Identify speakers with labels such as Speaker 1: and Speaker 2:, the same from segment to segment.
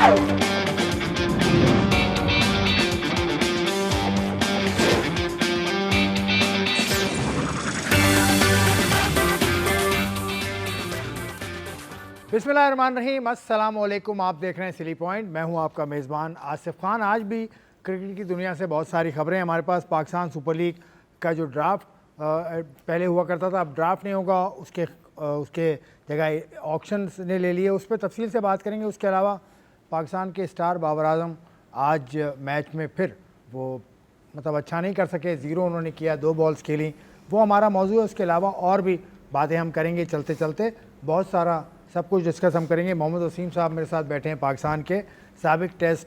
Speaker 1: बिस्मिल्लाहिर्रहमानिर्रहीम, अस्सलाम वालेकुम। आप देख रहे हैं सिली पॉइंट। मैं हूं आपका मेज़बान आसिफ खान। आज भी क्रिकेट की दुनिया से बहुत सारी खबरें हमारे पास। पाकिस्तान सुपर लीग का जो ड्राफ्ट पहले हुआ करता था, अब ड्राफ्ट नहीं होगा, उसके जगह ऑक्शन ने ले लिए। उस पर तफसील से बात करेंगे। उसके अलावा पाकिस्तान के स्टार बाबर आजम आज मैच में फिर वो मतलब अच्छा नहीं कर सके, ज़ीरो उन्होंने किया, 2 बॉल्स खेली, वो हमारा मौजू है। उसके अलावा और भी बातें हम करेंगे चलते चलते, बहुत सारा सब कुछ डिस्कस हम करेंगे। मोहम्मद वसीम साहब मेरे साथ बैठे हैं, पाकिस्तान के साबिक टेस्ट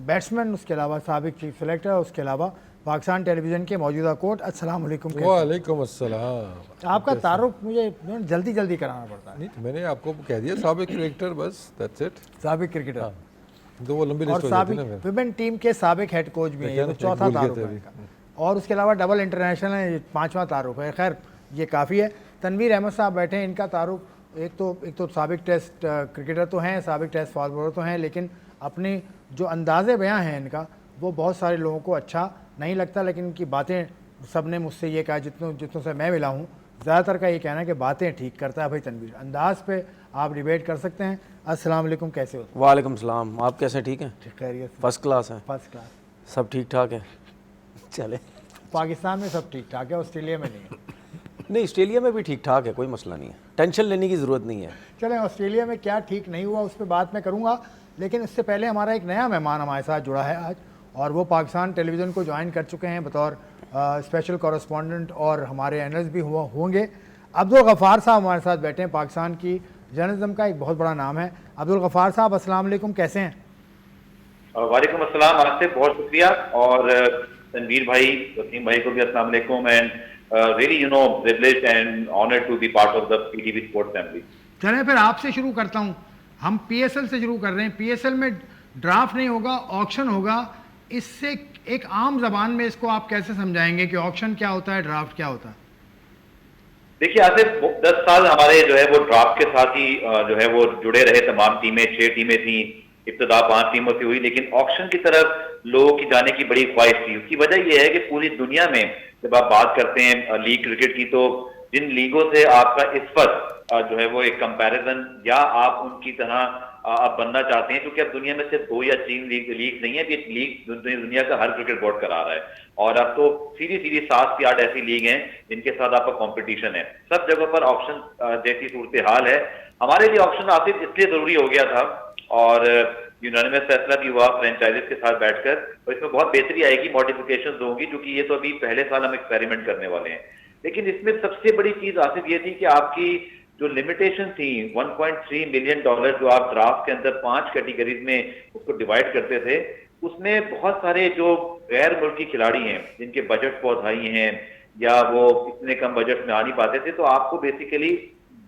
Speaker 1: बैट्समैन, उसके अलावा साबिक चीफ सेलेक्टर, उसके अलावा पाकिस्तान टेलीविज़न के मौजूदा कोच। अस्सलाम वालेकुम।
Speaker 2: वालेकुम अस्सलाम।
Speaker 1: आपका तारुफ मुझे जल्दी जल्दी कराना पड़ता है।
Speaker 2: नहीं तो मैंने आपको कह दिया साबिक क्रिकेटर, बस दैट्स इट।
Speaker 1: साबिक क्रिकेटर
Speaker 2: तो वो लंबी
Speaker 1: और
Speaker 2: लिस्ट हो जाती है
Speaker 1: साबिक
Speaker 2: ना।
Speaker 1: विमेन टीम के साबिक हेड कोच भी हैं, ये तो चौथा तारुफ है इनका। और उसके अलावा डबल इंटरनेशनल है, ये 5वां तारुफ है। खैर ये काफ़ी है। तनवीर अहमद साहब बैठे हैं, इनका तारुफ एक तो साबिक टेस्ट क्रिकेटर तो हैं, साबिक टेस्ट फास्ट बॉलर तो हैं, लेकिन अपने जो अंदाज़े बयां हैं इनका, वो बहुत सारे लोगों को अच्छा नहीं लगता। लेकिन इनकी बातें, सब ने मुझसे ये कहा, जितनों से मैं मिला हूँ, ज़्यादातर का ये कहना है कि बातें ठीक करता है भाई तनवीर। अंदाज़ पे आप डिबेट कर सकते हैं। अस्सलाम वालेकुम, कैसे हो?
Speaker 3: वालेकुम सलाम। आप कैसे? ठीक हैं?
Speaker 1: खैरियत?
Speaker 3: फर्स्ट क्लास है।
Speaker 1: First class.
Speaker 3: सब ठीक ठाक है? चले।
Speaker 1: पाकिस्तान में सब ठीक ठाक है, ऑस्ट्रेलिया में नहीं है।
Speaker 3: नहीं, ऑस्ट्रेलिया में भी ठीक ठाक है, कोई मसला नहीं है, टेंशन लेने की ज़रूरत नहीं है।
Speaker 1: चलें, ऑस्ट्रेलिया में क्या ठीक नहीं हुआ उस पर बात मैं करूँगा, लेकिन इससे पहले हमारा एक नया मेहमान हमारे साथ जुड़ा है आज, और वो पाकिस्तान टेलीविज़न को ज्वाइन कर चुके हैं बतौर स्पेशल कॉरेस्पॉन्डेंट, और हमारे एनालिस्ट भी होंगे। अब्दुल गफ़ार साहब हमारे साथ बैठे हैं। पाकिस्तान की जर्नलिज्म का एक बहुत बड़ा नाम है। अब्दुल गफ़ार साहब, अस्सलाम वालेकुम, कैसे हैं?
Speaker 4: वालेकुम अस्सलाम आसिफ, बहुत शुक्रिया। और तनवीर भाई, वसीम भाई को भी अस्सलाम वालेकुम। And really privileged and honored to be part of the PTV Sports family।
Speaker 1: चलें फिर आपसे शुरू करता हूं। हम पीएसएल से शुरू कर रहे हैं। पीएसएल में ड्राफ्ट नहीं होगा, ऑक्शन होगा। इससे एक आम जबान में इसको आप कैसे समझाएंगे कि ऑक्शन क्या होता है, ड्राफ्ट क्या होता है?
Speaker 4: देखिए आसिफ, 10 साल हमारे जो है वो ड्राफ्ट के साथ ही जो है वो जुड़े रहे। तमाम टीमें, 6 टीमें थी, इब्तदा 5 टीमों से हुई, लेकिन ऑक्शन की तरफ लोगों की जाने की बड़ी ख्वाहिश थी। उसकी वजह यह है कि पूरी दुनिया में जब आप बात करते हैं लीग क्रिकेट की, तो जिन लीगों से आपका इस वक्त जो है वो एक कंपैरिजन या आप उनकी तरह आप बनना चाहते हैं, क्योंकि अब दुनिया में सिर्फ 2 या 3 लीग नहीं है, लीग दुनिया का हर क्रिकेट बोर्ड करा रहा है। और अब तो सीधी 7 से 8 ऐसी लीग हैं जिनके साथ आपका कंपटीशन है। सब जगहों पर ऑक्शन जैसी सूरत हाल है। हमारे लिए ऑक्शन आसिफ इसलिए जरूरी हो गया था, और यूनानिमस फैसला भी हुआ फ्रेंचाइजीज के साथ बैठकर, और इसमें बहुत बेहतरी आएगी, मॉडिफिकेशंस होंगी, क्योंकि ये तो अभी पहले साल हम एक्सपेरिमेंट करने वाले हैं। लेकिन इसमें सबसे बड़ी चीज आसिफ ये थी कि आपकी जो लिमिटेशन थी, $1.3 मिलियन जो आप ड्राफ्ट के अंदर 5 कैटेगरीज में उसको डिवाइड करते थे, उसमें बहुत सारे जो गैर मुल्की खिलाड़ी हैं जिनके बजट बहुत हाई हैं या वो इतने कम बजट में आ नहीं पाते थे, तो आपको बेसिकली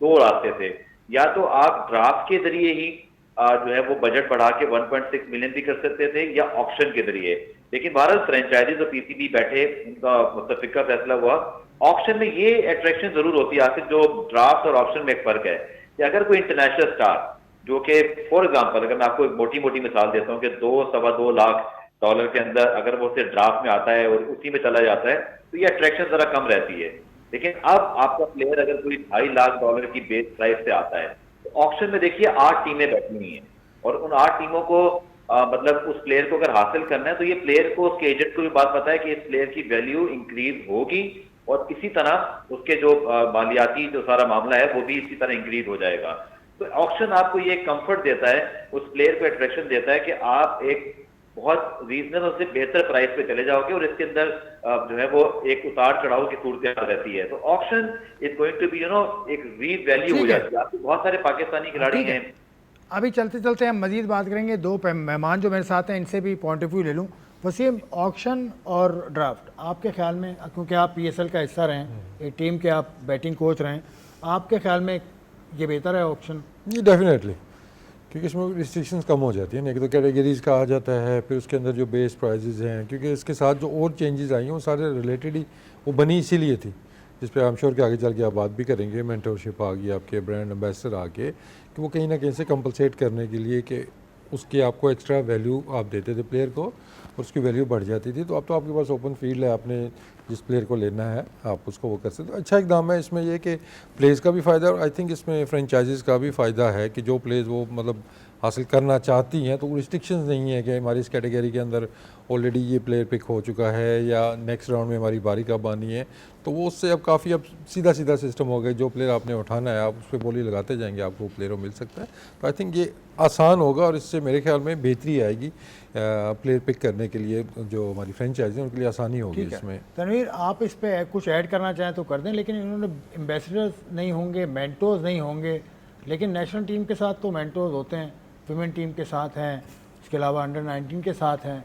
Speaker 4: 2 रास्ते थे। या तो आप ड्राफ्ट के जरिए ही जो है वो बजट बढ़ा के 1.6 मिलियन भी कर सकते थे, या ऑक्शन के जरिए। लेकिन भारत फ्रेंचाइजीज और पीसीबी बैठे, उनका मुत्तफिका फैसला हुआ। ऑक्शन में ये अट्रैक्शन जरूर होती है आखिर, जो ड्राफ्ट और ऑक्शन में एक फर्क है कि अगर कोई इंटरनेशनल स्टार, जो कि फॉर एग्जाम्पल अगर मैं आपको एक मोटी मिसाल देता हूँ कि $2-2.25 लाख के अंदर अगर वो सिर्फ ड्राफ्ट में आता है और उसी में चला जाता है, तो ये अट्रैक्शन जरा कम रहती है। लेकिन अब आपका प्लेयर अगर कोई $2.5 लाख की बेस प्राइस से आता है, ऑक्शन में देखिए 8 टीमें बैठी हुई हैं, और उन 8 टीमों को मतलब उस प्लेयर को अगर हासिल करना है, तो ये प्लेयर को, उसके एजेंट को भी बात पता है कि इस प्लेयर की वैल्यू इंक्रीज होगी, और इसी तरह उसके जो मालियाती जो सारा मामला है वो भी इसी तरह इंक्रीज हो जाएगा। तो ऑक्शन आपको ये कंफर्ट देता है, उस प्लेयर को अट्रैक्शन देता है कि आप एक बहुत रीजनेबल से बेहतर प्राइस पे चले जाओगे, और इसके अंदर जो है वो एक उतार चढ़ाव की सूरत रहती है। तो auction is going to be एक री वैल्यू हो जाती है। आपके बहुत सारे पाकिस्तानी खिलाड़ी हैं।
Speaker 1: अभी चलते चलते हम मजीद बात करेंगे। 2 मेहमान जो मेरे साथ हैं, इनसे भी पॉइंट ऑफ व्यू ले लूँ। वसीम, ऑक्शन और ड्राफ्ट आपके ख्याल में, क्योंकि आप पीएसएल का हिस्सा रहे हैं, एक टीम के आप बैटिंग कोच रहे हैं, आपके ख्याल में ये बेहतर है ऑक्शन?
Speaker 2: जी डेफिनेटली, क्योंकि इसमें रिस्ट्रिक्शंस कम हो जाती है ना। एक तो कैटेगरीज का आ जाता है, फिर उसके अंदर जो बेस प्राइजेज हैं, क्योंकि इसके साथ जो और चेंजेस आई हैं वो सारे रिलेटेड ही वो बनी इसीलिए थी, जिस पर आई एम श्योर कि आगे चल के आप बात भी करेंगे। मेंटरशिप आ गई, आपके ब्रांड एम्बेसडर आ गए, कि वो कहीं ना कहीं से कंपलसेट करने के लिए कि उसके आपको एक्स्ट्रा वैल्यू आप देते थे प्लेयर को और उसकी वैल्यू बढ़ जाती थी। तो अब तो आपके पास ओपन फील्ड है, आपने जिस प्लेयर को लेना है आप उसको वो कर सकते हो। अच्छा एक दाम है इसमें ये कि प्लेयर्स का भी फ़ायदा है और आई थिंक इसमें फ्रेंचाइजीज़ का भी फ़ायदा है कि जो प्लेयर्स वो मतलब हासिल करना चाहती हैं तो रिस्ट्रिक्शंस नहीं है कि हमारी इस कैटेगरी के अंदर ऑलरेडी ये प्लेयर पिक हो चुका है या नेक्स्ट राउंड में हमारी बारी कब आनी है। तो वो उससे अब काफ़ी अब सीधा सीधा सिस्टम हो गया, जो प्लेयर आपने उठाना है आप उस पर बोली लगाते जाएंगे, आपको वो प्लेयर मिल सकता है। तो आई थिंक ये आसान होगा और इससे मेरे ख्याल में बेहतरी आएगी प्लेयर पिक करने के लिए, जो हमारी फ्रेंचाइजी है उनके लिए आसानी होगी इसमें।
Speaker 1: तनवीर आप इस पे कुछ ऐड करना चाहें तो कर दें, लेकिन इन्होंने एम्बेसडर्स नहीं होंगे, मेंटोर्स नहीं होंगे, लेकिन नेशनल टीम के साथ तो मेंटोर्स होते हैं, विमेन टीम के साथ हैं, इसके अलावा अंडर 19 के साथ हैं।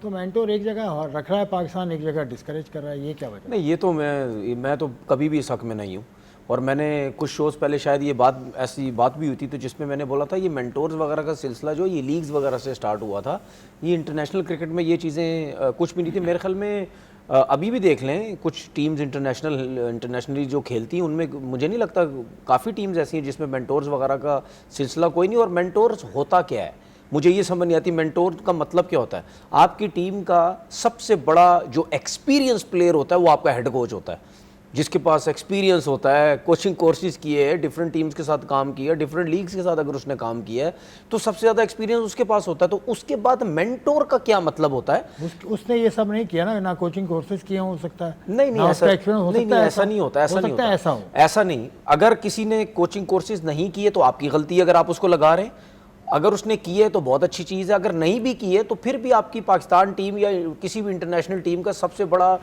Speaker 1: तो मेंटोर एक जगह रख रहा है पाकिस्तान, एक जगह डिस्करेज कर रहा है, ये क्या वजह?
Speaker 3: नहीं, ये तो मैं तो कभी भी इस हक में नहीं हूँ। और मैंने कुछ शोज़ पहले शायद ये ऐसी बात भी हुई थी तो जिसमें मैंने बोला था ये मेंटोर्स वगैरह का सिलसिला जो ये लीग्स वगैरह से स्टार्ट हुआ था, ये इंटरनेशनल क्रिकेट में ये चीज़ें कुछ भी नहीं थी मेरे ख्याल में। अभी भी देख लें कुछ टीम्स इंटरनेशनली जो खेलती हैं उनमें मुझे नहीं लगता, काफ़ी टीम्स ऐसी हैं जिसमें मेंटोर्स वगैरह का सिलसिला कोई नहीं। और मेंटोर्स होता क्या है मुझे ये समझ नहीं आती, मेंटोर का मतलब क्या होता है? आपकी टीम का सबसे बड़ा जो एक्सपीरियंस प्लेयर होता है वो आपका हेड कोच होता है, जिसके पास एक्सपीरियंस होता है, कोचिंग कोर्सेज किए हैं, डिफरेंट टीम्स के साथ काम किया, डिफरेंट लीग्स के साथ अगर उसने काम किया है तो सबसे ज़्यादा एक्सपीरियंस उसके पास होता है। तो उसके बाद मेंटोर का क्या मतलब होता है?
Speaker 1: उसने ये सब नहीं किया ना कोचिंग कोर्सेज किए हो सकता है,
Speaker 3: नहीं
Speaker 1: ना
Speaker 3: ऐसा
Speaker 1: उसका एक्सपीरियंस हो सकता है,
Speaker 3: ऐसा नहीं होता, ऐसा नहीं होता,
Speaker 1: ऐसा हो,
Speaker 3: ऐसा नहीं। अगर किसी ने कोचिंग कोर्सेज नहीं किए तो आपकी गलती है अगर आप उसको लगा रहे हैं, अगर उसने किए तो बहुत अच्छी चीज़ है, अगर नहीं भी किए तो फिर भी आपकी पाकिस्तान टीम या किसी भी इंटरनेशनल टीम का सबसे बड़ा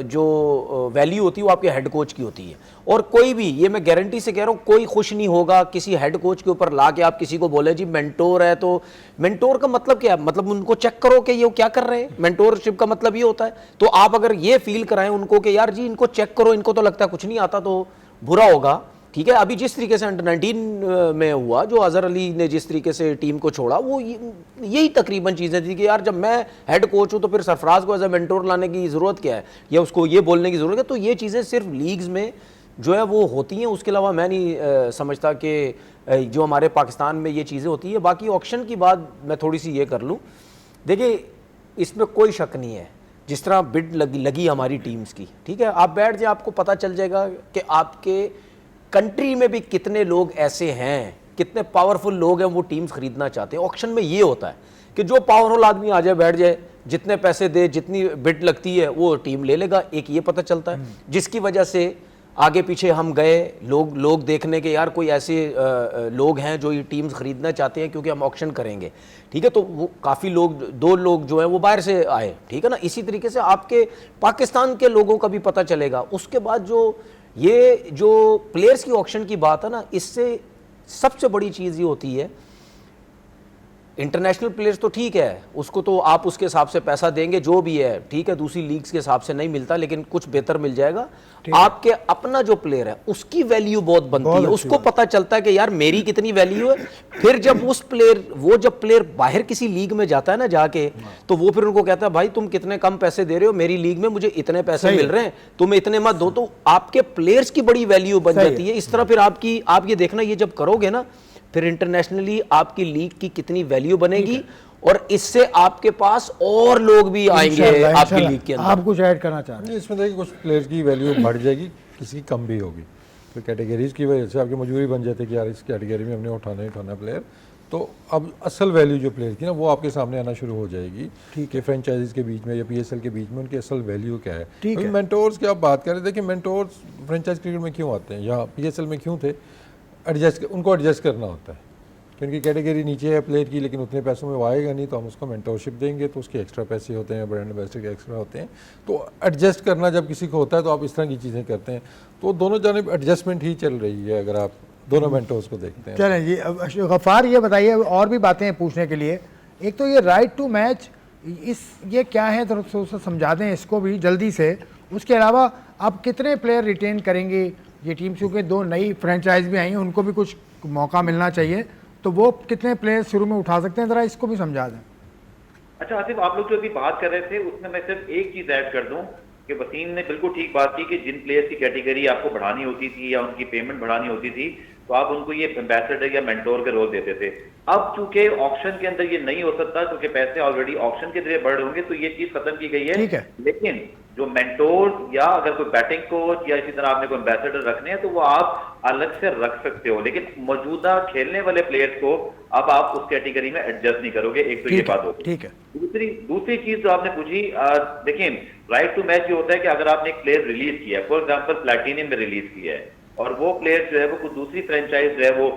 Speaker 3: जो वैल्यू होती है वो आपके हेड कोच की होती है। और कोई भी, ये मैं गारंटी से कह रहा हूँ, कोई खुश नहीं होगा किसी हेड कोच के ऊपर ला के आप किसी को बोले जी मेंटोर है। तो मेंटोर का मतलब क्या है? मतलब उनको चेक करो कि ये क्या कर रहे हैं। मेंटोरशिप का मतलब ये होता है। तो आप अगर ये फील कराएं उनको कि यार जी इनको चेक करो, इनको तो लगता है कुछ नहीं आता तो बुरा होगा, ठीक है। अभी जिस तरीके से अंडर 19 में हुआ, जो अजहर अली ने जिस तरीके से टीम को छोड़ा, वो यही तकरीबन चीज़ें थी कि यार जब मैं हेड कोच हूँ तो फिर सरफराज को एज ए मेंटोर लाने की ज़रूरत क्या है या उसको ये बोलने की ज़रूरत है। तो ये चीज़ें सिर्फ लीग्स में जो है वो होती हैं, उसके अलावा मैं नहीं समझता कि जो हमारे पाकिस्तान में ये चीज़ें होती है। बाकी ऑक्शन की बात मैं थोड़ी सी ये कर लूँ, देखिए इसमें कोई शक नहीं है, जिस तरह बिड लगी हमारी टीम्स की, ठीक है, आप बैठ जाए आपको पता चल जाएगा कि आपके कंट्री में भी कितने लोग ऐसे हैं, कितने पावरफुल लोग हैं वो टीम्स खरीदना चाहते हैं। ऑक्शन में ये होता है कि जो पावरफुल आदमी आ जाए बैठ जाए, जितने पैसे दे, जितनी बिड लगती है वो टीम ले लेगा, एक ये पता चलता है। जिसकी वजह से आगे पीछे हम गए लोग देखने के, यार कोई ऐसे लोग हैं जो ये टीम्स खरीदना चाहते हैं क्योंकि हम ऑक्शन करेंगे, ठीक है। तो वो काफ़ी लोग, 2 लोग जो हैं वो बाहर से आए, ठीक है ना। इसी तरीके से आपके पाकिस्तान के लोगों का भी पता चलेगा। उसके बाद जो प्लेयर्स की ऑक्शन की बात है ना, इससे सबसे बड़ी चीज़ ये होती है, इंटरनेशनल प्लेयर्स तो ठीक है, उसको तो आप उसके हिसाब से पैसा देंगे जो भी है, ठीक है, दूसरी लीग्स के हिसाब से नहीं मिलता लेकिन कुछ बेहतर मिल जाएगा। आपके अपना जो प्लेयर है उसकी वैल्यू बहुत बनती है, उसको पता चलता है कि यार मेरी कितनी वैल्यू है। फिर जब जब प्लेयर बाहर किसी लीग में जाता है ना जाके, तो वो फिर उनको कहता है भाई तुम कितने कम पैसे दे रहे हो, मेरी लीग में मुझे इतने पैसे मिल रहे हैं, तुम्हें इतने मत दो। तो आपके प्लेयर्स की बड़ी वैल्यू बन जाती है। इस तरह फिर आप ये देखना, ये जब करोगे ना फिर इंटरनेशनली आपकी लीग की कितनी वैल्यू बनेगी और इससे आपके पास और लोग भी आएंगे आपकी लीग के अंदर।
Speaker 1: आप कुछ ऐड करना चाह रहे हैं?
Speaker 2: इसमें देखिए कुछ प्लेयर की वैल्यू बढ़ जाएगी, किसी की कम भी होगी। तो कैटेगरीज की वजह से आपकी मजबूरी बन जाती है कि यार इस कैटेगरी में हमने उठाना प्लेयर, तो अब असल वैल्यू जो प्लेयर की ना वो आपके सामने आना शुरू हो जाएगी, ठीक है। फ्रेंचाइजीज के बीच में या PSL के बीच में उनकी असल वैल्यू क्या है।
Speaker 1: ठीक है।
Speaker 2: मेंटोर्स की आप बात करें, देखिए मेंटोर्स फ्रेंचाइज क्रिकेट में क्यों आते हैं या PSL में क्यों थे, उनको एडजस्ट करना होता है कि उनकी कैटेगरी नीचे है प्लेयर की लेकिन उतने पैसों में वो आएगा नहीं, तो हम उसको मेंटोरशिप देंगे तो उसके एक्स्ट्रा पैसे होते हैं, ब्रांड एम्बेसडर के एक्स्ट्रा होते हैं। तो एडजस्ट करना जब किसी को होता है तो आप इस तरह की चीज़ें करते हैं। तो दोनों जानिब एडजस्टमेंट ही चल रही है अगर आप दोनों मेंटोर्स को देखते हैं।
Speaker 1: चलें जी, अब गफ़ार ये बताइए, और भी बातें हैं पूछने के लिए। एक तो ये राइट टू मैच, ये क्या है, तो समझा दें इसको भी जल्दी से। उसके अलावा आप कितने प्लेयर रिटेन करेंगे ये टीम, क्योंकि 2 नई फ्रेंचाइज भी आई हैं, उनको भी कुछ मौका मिलना चाहिए, तो वो कितने प्लेयर शुरू में उठा सकते हैं, ज़रा इसको भी समझा दें।
Speaker 4: अच्छा आसिफ, आप लोग जो अभी बात कर रहे थे उसमें मैं सिर्फ एक चीज ऐड कर दूं कि वसीम ने बिल्कुल ठीक बात की कि जिन प्लेयर्स की कैटेगरी आपको बढ़ानी होती थी या उनकी पेमेंट बढ़ानी होती थी तो आप उनको ये एम्बेसडर या मेंटोर के रोल देते थे। अब चूंकि ऑक्शन के अंदर ये नहीं हो सकता क्योंकि पैसे ऑलरेडी ऑक्शन के जरिए बढ़ होंगे, तो ये चीज खत्म की गई
Speaker 1: ठीक
Speaker 4: है।
Speaker 1: है।
Speaker 4: लेकिन जो मेंटोर या अगर कोई बैटिंग कोच या इसी तरह आपने कोई एम्बेसडर रखने हैं तो वो आप अलग से रख सकते हो, लेकिन मौजूदा खेलने वाले प्लेयर्स को अब आप उस कैटेगरी में एडजस्ट नहीं करोगे। एक तो ये
Speaker 1: ठीक है,
Speaker 4: बात होगी।
Speaker 1: ठीक है।
Speaker 4: दूसरी चीज जो आपने पूछी, देखिए राइट टू मैच ये होता है कि अगर आपने एक प्लेयर रिलीज किया है, फॉर एग्जांपल प्लैटिनम में रिलीज किया है और वो प्लेयर जो है वो कुछ दूसरी फ्रेंचाइज जो है वो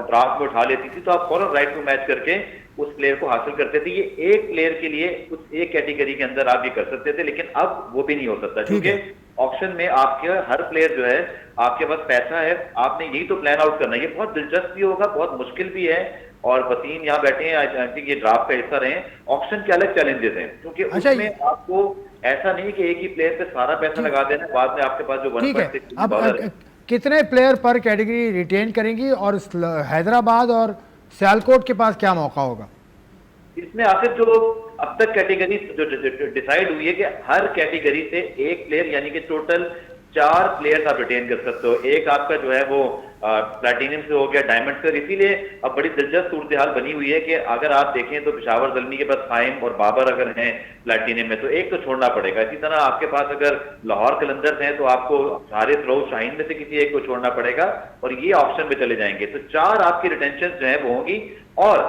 Speaker 4: ड्राफ्ट में उठा लेती थी, तो आप फौरन राइट टू मैच करके उस प्लेयर को हासिल करते थे। ये एक प्लेयर के लिए कुछ एक कैटेगरी के अंदर आप ये कर सकते थे, लेकिन अब वो भी नहीं हो सकता क्योंकि ऑक्शन में आपके हर प्लेयर जो है आपके पास पैसा है, आपने यही तो प्लान आउट करना है। ये बहुत दिलचस्प भी होगा, बहुत मुश्किल भी है, और वसीम यहाँ बैठे हैं, आई थिंक ये ड्राफ्ट का हिस्सा रहे हैं। ऑक्शन के अलग चैलेंजेस हैं क्योंकि
Speaker 1: अच्छा,
Speaker 4: उसमें आपको ऐसा नहीं कि एक ही प्लेयर पे सारा पैसा लगा देना, बाद में आपके पास जो
Speaker 1: ठीक है।
Speaker 4: 1.6
Speaker 1: अब
Speaker 4: डॉलर है।
Speaker 1: कितने प्लेयर पर कैटेगरी रिटेन करेंगी और हैदराबाद और सियालकोट के पास क्या मौका होगा?
Speaker 4: इसमें आखिर जो अब तक कैटेगरी जो डिसाइड हुई है कि हर कैटेगरी से एक प्लेयर, यानी कि टोटल 4 प्लेयर्स आप रिटेन कर सकते हो। एक आपका जो है वो प्लैटिनम से हो गया, डायमंड से। इसीलिए अब बड़ी दिलचस्प सूरत हाल बनी हुई है कि अगर आप देखें तो पेशावर ज़ल्मी के पास फाइम और बाबर अगर हैं प्लैटिनम में, तो एक तो छोड़ना पड़ेगा। इसी तरह आपके पास अगर लाहौर कलंदर्स हैं तो आपको हारिस रोज शाहीन में से किसी एक को छोड़ना पड़ेगा और ये ऑप्शन में चले जाएंगे। तो 4 आपकी रिटेंशन जो है वो होंगी। और